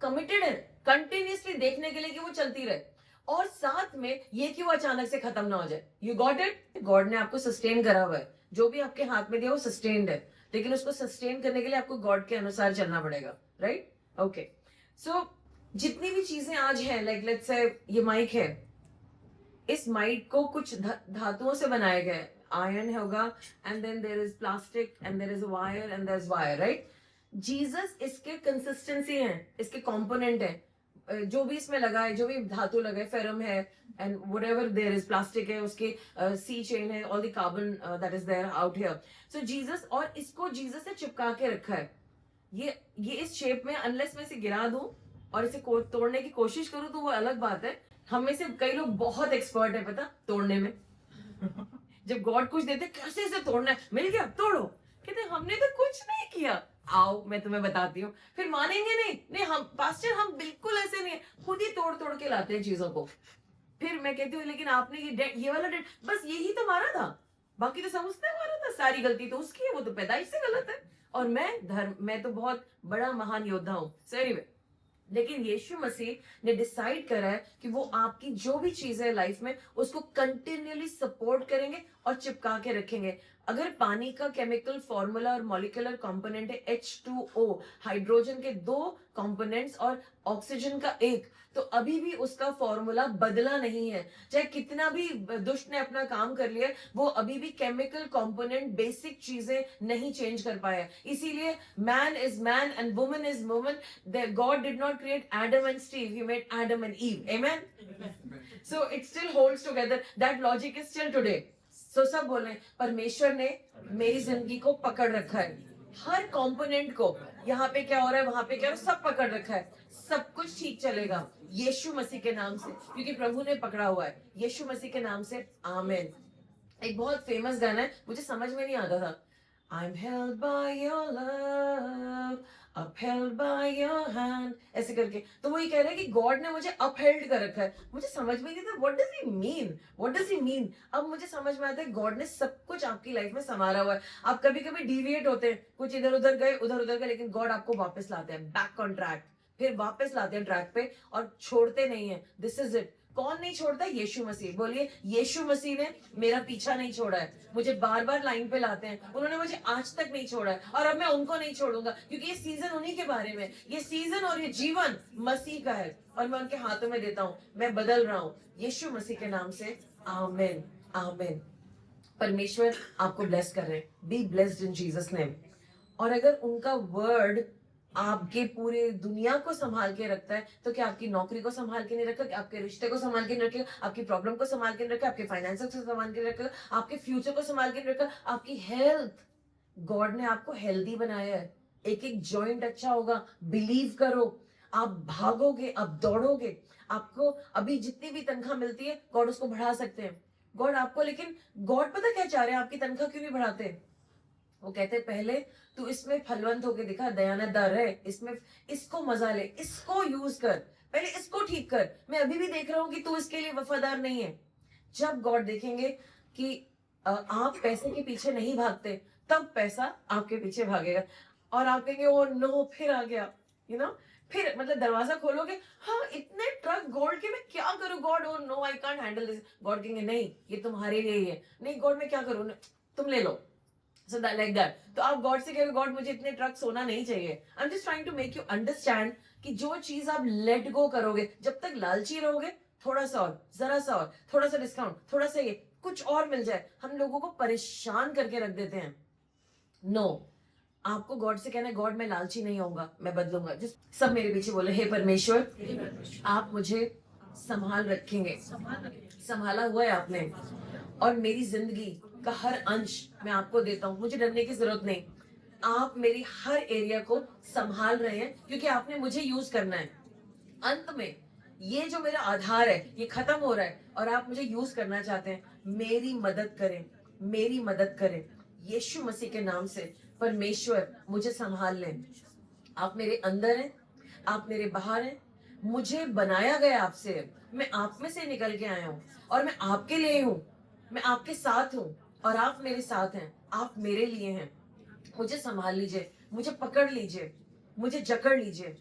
कमिटेड है, कंटिन्यूसली देखने के लिए कि वो चलती रहे, और साथ में ये कि वो अचानक से खत्म ना हो जाए। You got it? गॉड ने आपको सस्टेन करा हुआ है, जो भी आपके हाथ में दिया वो सस्टेन्ड है, लेकिन उसको सस्टेन करने के लिए आपको गॉड के अनुसार चलना पड़ेगा। राइट? ओके। जितनी भी चीजें आज हैं, लाइक लेट्स से ये माइक है, इस माइक को कुछ धातुओं से बनाया गया है, आयरन होगा, and then there is plastic, and there is wire, and there is wire, right? Jesus इसके कंसिस्टेंसी है, इसके कंपोनेंट है। जो भी इसमें लगा है, जो भी धातु लगा है, फेरम है and whatever there is, plastic है, उसके सी चेन है, all the carbon that is there out here. So Jesus, और इसको जीसस से चिपका के रखा है। ये इस शेप में, अनलेस मैं इसे गिरा दूं और इसे तोड़ने की कोशिश करूं तो वो अलग बात है। हम में से कई लोग बहुत एक्सपर्ट है पता तोड़ने में। जब गॉड कुछ देते, कैसे इसे तोड़ना है, मिल गया तोड़ो, कहते हमने तो कुछ नहीं किया। आओ मैं तुम्हें बताती हूँ, फिर मानेंगे नहीं, नहीं हम पास्टर हम बिल्कुल ऐसे नहीं है, खुद ही तोड़ तोड़ के लाते हैं चीजों को। फिर मैं कहती हूँ लेकिन आपने ये वाला डेट, बस यही तो मारा था, बाकी तो सब उसने मारा था, सारी गलती तो उसकी है, वो तो पैदाइश से गलत है। और मैं तो बहुत बड़ा महान योद्धा हूँ। सो एनीवे, लेकिन यीशु मसीह ने डिसाइड करा है कि वो आपकी जो भी चीजें है लाइफ में, उसको कंटिन्यूअली सपोर्ट करेंगे और चिपका के रखेंगे। अगर पानी का केमिकल फॉर्मूला और मॉलिक्यूलर कंपोनेंट है H2O, हाइड्रोजन के 2 कंपोनेंट्स और ऑक्सीजन का 1, तो अभी भी उसका फॉर्मूला बदला नहीं है। चाहे कितना भी दुष्ट ने अपना काम कर लिया, वो अभी भी केमिकल कंपोनेंट, बेसिक चीजें नहीं चेंज कर पाया। इसीलिए man is man and woman is woman. God did not create Adam and Steve, he made Adam and Eve. Amen? So it still holds together. That logic is still today. So सब बोले परमेश्वर ने मेरी जिंदगी को पकड़ रखा है, हर कंपोनेंट को, यहाँ पे क्या हो रहा है, वहां पे क्या हो रहा है, सब पकड़ रखा है। सब कुछ ठीक चलेगा यीशु मसीह के नाम से, क्योंकि प्रभु ने पकड़ा हुआ है। यीशु मसीह के नाम से आमेन। एक बहुत फेमस गाना है, मुझे समझ में नहीं आता था। I'm held by your love, upheld by your hand, ऐसे करके। तो वो ये कह रहा है कि गॉड ने मुझे अपहेल्ड कर रखा है। मुझे समझ में नहीं था what does he mean, what does he mean. अब मुझे समझ में आता है गॉड ने सब कुछ आपकी लाइफ में संवारा हुआ है। आप कभी कभी डिविएट होते हैं, कुछ इधर उधर गए, लेकिन गॉड आपको वापस लाते हैं बैक ऑन ट्रैक, फिर वापस लाते हैं ट्रैक पे और छोड़ते नहीं है। This is it. कौन नहीं छोड़ता? यीशु मसीह। बोलिए, यीशु मसीह ने मेरा पीछा नहीं छोड़ा है, मुझे बार बार लाइन पे लाते हैं, उन्होंने मुझे आज तक नहीं छोड़ा है और अब मैं उनको नहीं छोड़ूंगा, क्योंकि ये सीजन उन्हीं के बारे में, ये सीजन और ये जीवन मसीह का है और मैं उनके हाथों में देता हूँ। मैं बदल रहा हूँ यीशु मसीह के नाम से। आमीन, आमीन। परमेश्वर आपको ब्लेस कर रहे हैं। B blessed in Jesus name. और अगर उनका वर्ड आपके पूरे दुनिया को संभाल के रखता है, तो क्या आपकी नौकरी को संभाल के नहीं रखा, आपके रिश्ते को संभाल के नहीं रखेगा, आपकी प्रॉब्लम को संभाल के नहीं रखा, आपके फाइनेंस को संभाल के रखा, आपके फ्यूचर को संभाल के नहीं रखा, आपकी हेल्थ, गॉड ने आपको हेल्दी बनाया है। एक एक जॉइंट अच्छा होगा, बिलीव करो, आप भागोगे, आप दौड़ोगे। आपको अभी जितनी भी तनख्वाह मिलती है, गॉड उसको बढ़ा सकते हैं। गॉड आपको, लेकिन गॉड पता क्या चाह रहे हैं, आपकी तनख्वाह क्यों नहीं बढ़ाते? वो कहते पहले तू इसमें फलवंत होके दिखा, दयानतदार है, इसमें इसको मजा ले, इसको यूज कर, पहले इसको ठीक कर। मैं अभी भी देख रहा हूं कि तू इसके लिए वफादार नहीं है। जब गॉड देखेंगे कि आप पैसे के पीछे नहीं भागते, तब पैसा आपके पीछे भागेगा और आप कहेंगे ओ नो, फिर आ गया, यू नो, फिर मतलब दरवाजा खोलोगे, हाँ इतने ट्रक गोल्ड के, मैं क्या करूं God, oh no I can't handle this. God कहेंगे नहीं, ये तुम्हारे लिए ही है। नहीं गॉड मैं क्या करूं, तुम ले लो। So that like that, तो आप गॉड से कहोगे गॉड मुझे इतने ट्रक सोना नहीं चाहिए। I am just trying to make you understand कि जो चीज आप लेट गो करोगे, जब तक लालची रहोगे, थोड़ा सा और, जरा सा और, थोड़ा सा डिस्काउंट, थोड़ा सा ये, कुछ और मिल जाए, हम लोगों को परेशान करके रख देते हैं। नो, आपको गॉड से कहना है गॉड मैं लालची नहीं होऊंगा, मैं बदलूंगा। जिस सब मेरे पीछे बोले, हे परमेश्वर आप मुझे संभाल रखेंगे, संभाला हुआ है आपने, और मेरी जिंदगी का हर अंश मैं आपको देता हूं, मुझे डरने की जरूरत नहीं। आप मेरी हर एरिया को संभाल रहे हैं, क्योंकि आपने मुझे यूज करना है। अंत में ये जो मेरा आधार है ये खत्म हो रहा है और आप मुझे यूज करना चाहते हैं। मेरी मदद करें, मेरी मदद करें यीशु मसीह के नाम से। परमेश्वर मुझे संभाल लें। आप मेरे अंदर हैं, आप मेरे बाहर हैं, मुझे बनाया गया आपसे है, मैं आप में से निकल के आया हूं और मैं आपके लिए हूं, मैं आपके साथ हूं और आप मेरे साथ हैं, आप मेरे लिए हैं। मुझे संभाल लीजिए, मुझे पकड़ लीजिए, मुझे जकड़ लीजिए।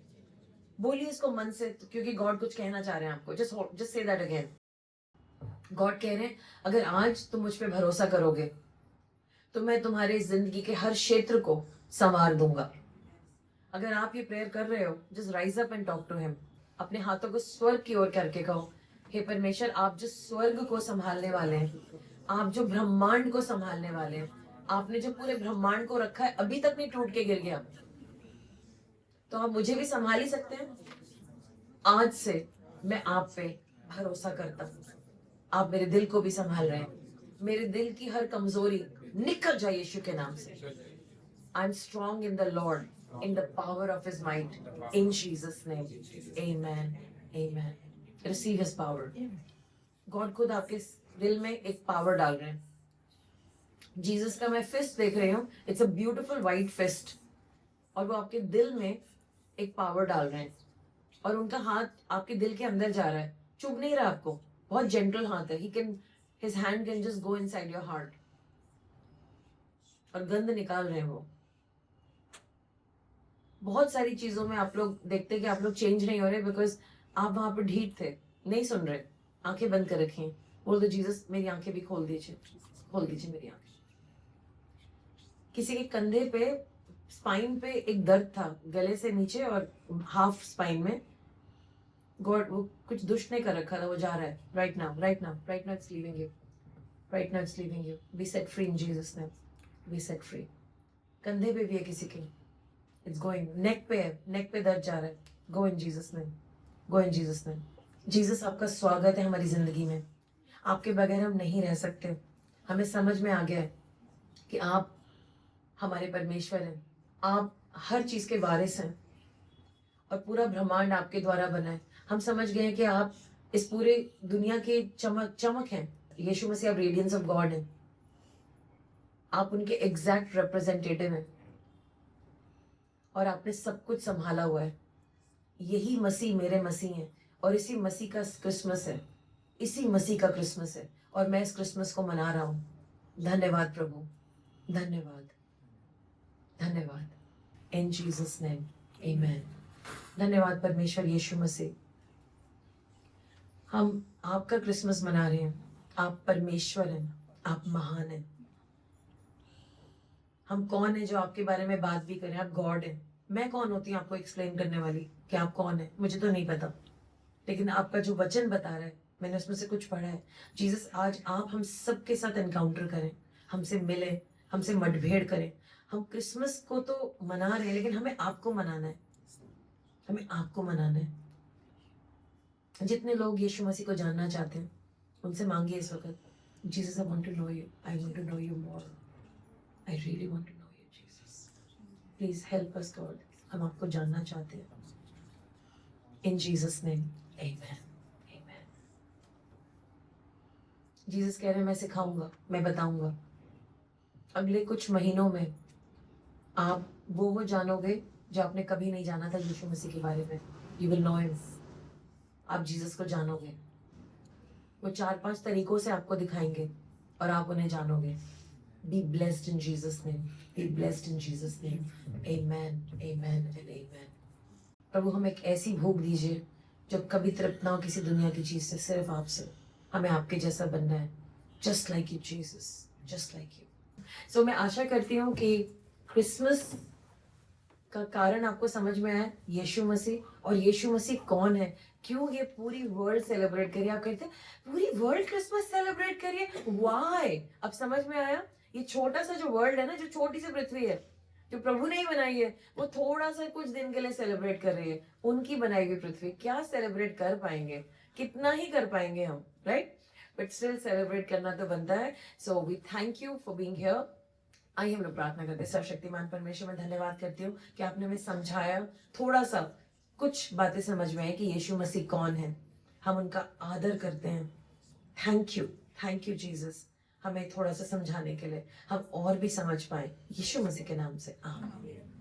बोलिए इसको मन से, क्योंकि गॉड कुछ कहना चाह रहे हैं आपको। Just say that again. God कह रहे हैं अगर आज तुम मुझ पे भरोसा करोगे तो मैं तुम्हारे जिंदगी के हर क्षेत्र को संवार दूंगा। अगर आप ये प्रेयर कर रहे हो, just rise up and talk to him. अपने हाथों को स्वर्ग की ओर करके कहो, हे परमेश्वर आप जो स्वर्ग को संभालने वाले हैं, आप जो ब्रह्मांड को संभालने वाले हैं, आपने जो पूरे ब्रह्मांड को रखा है, अभी तक नहीं टूट के गिर गया, तो आप मुझे भी संभाल ही सकते हैं। आज से मैं आप पे भरोसा करता हूँ, आप मेरे दिल को भी संभाल रहे हैं। मेरे दिल की हर कमजोरी निकल जाए यीशु के नाम से। I am strong in the Lord, in the power of his might, in Jesus name, amen, amen. Receive his power. God खुद आपके दिल में एक पावर डाल रहे हैं। जीसस का मैं फिस्ट देख रही हूँ, it's a beautiful white feast, और वो आपके दिल में एक पावर डाल रहे हैं, और उनका हाथ आपके दिल के अंदर जा रहा है, चुभ नहीं रहा आपको, बहुत जेंटल हाथ है। his hand can just go inside your heart, और गंद निकाल रहे हैं वो। बहुत सारी चीजों में आप लोग देखते हैं कि आप लोग चेंज नहीं हो रहे, बिकॉज आप वहां पर ढीठ थे, नहीं सुन रहे, आंखें बंद कर रखी हैं। बोल दो, जीसस मेरी आंखें भी खोल दीजिए, खोल दीजिए मेरी आंखें। किसी के कंधे पे, स्पाइन पे एक दर्द था, गले से नीचे और हाफ स्पाइन में। गॉड वो कुछ दुष्ट ने कर रखा था, वो जा रहा है right now, right now, right now it's leaving you, right now it's leaving you. Be set free in Jesus name, be set free. कंधे पे भी है किसी के, इट्स गोइंग। नेक पे है, नेक पे दर्द जा रहा है, go in Jesus name, go in Jesus name. Jesus आपका स्वागत है हमारी जिंदगी में। आपके बगैर हम नहीं रह सकते। हमें समझ में आ गया है कि आप हमारे परमेश्वर हैं, आप हर चीज के वारिस हैं, और पूरा ब्रह्मांड आपके द्वारा बना है। हम समझ गए हैं कि आप इस पूरे दुनिया के चमक हैं। यीशु मसीह आप रेडियंस ऑफ गॉड हैं, आप उनके एग्जैक्ट रिप्रेजेंटेटिव हैं, और आपने सब कुछ संभाला हुआ है। यही मसीह मेरे मसीह हैं, और इसी मसीह का क्रिसमस है, इसी मसीह का क्रिसमस है, और मैं इस क्रिसमस को मना रहा हूं। धन्यवाद प्रभु, धन्यवाद, धन्यवाद। इन जीसस नेम, आमेन। धन्यवाद परमेश्वर यीशु मसीह। हम आपका क्रिसमस मना रहे हैं। आप परमेश्वर हैं, आप महान हैं। हम कौन है जो आपके बारे में बात भी करें? आप गॉड हैं। मैं कौन होती हूँ आपको एक्सप्लेन करने वाली कि आप कौन है? मुझे तो नहीं पता, लेकिन आपका जो वचन बता रहा है, मैंने उसमें से कुछ पढ़ा है। जीसस आज आप हम सबके साथ एनकाउंटर करें, हमसे मिले, हमसे मतभेड़ करें। हम क्रिसमस को तो मना रहे हैं, लेकिन हमें आपको मनाना है, हमें आपको मनाना है। जितने लोग यीशु मसीह को जानना चाहते हैं, उनसे मांगिए इस वक्त, Jesus I want to know you, I want to know you more, I really want to know you Jesus, please help us God. हम आपको जानना चाहते हैं। In Jesus name, amen, amen. Jesus कह रहे हैं मैं सिखाऊंगा, मैं बताऊंगा। अगले कुछ महीनों में आप वो जानोगे जो आपने कभी नहीं जाना था यीशु मसीह के बारे में। You will know him. आप जीसस को जानोगे। वो 4-5 तरीकों से आपको दिखाएंगे, और आप उन्हें जानोगे। Be blessed in Jesus name, be blessed in Jesus name, amen, amen and amen. प्रभु हमें एक ऐसी भूख दीजिए जो कभी तृप्त ना हो किसी दुनिया की चीज से, सिर्फ आपसे। हमें आपके जैसा बनना है, just like you Jesus, just like you. So मैं आशा करती हूँ कि क्रिसमस का कारण आपको समझ में आया, यीशु मसीह। और यीशु मसीह कौन है, क्यों ये पूरी वर्ल्ड सेलिब्रेट करिए। आप कहते हैं पूरी वर्ल्ड क्रिसमस सेलिब्रेट करिए, व्हाई? अब समझ में आया। ये छोटा सा जो वर्ल्ड है ना, जो छोटी सी पृथ्वी है, जो प्रभु ने ही बनाई है, वो थोड़ा सा कुछ दिन के लिए सेलिब्रेट कर रही है। उनकी बनाई हुई पृथ्वी क्या सेलिब्रेट कर पाएंगे? कितना ही कर पाएंगे हम, राइट? बट स्टिल सेलिब्रेट करना तो बनता है। So we thank you for being here. आइए हम लोग प्रार्थना करते हैं। सर्वशक्तिमान परमेश्वर, मैं धन्यवाद करती हूँ कि आपने हमें समझाया, थोड़ा सा कुछ बातें समझ में आई कि यीशु मसीह कौन है। हम उनका आदर करते हैं। थैंक यू जीसस, हमें थोड़ा सा समझाने के लिए। हम और भी समझ पाए, यीशु मसीह के नाम से आमीन।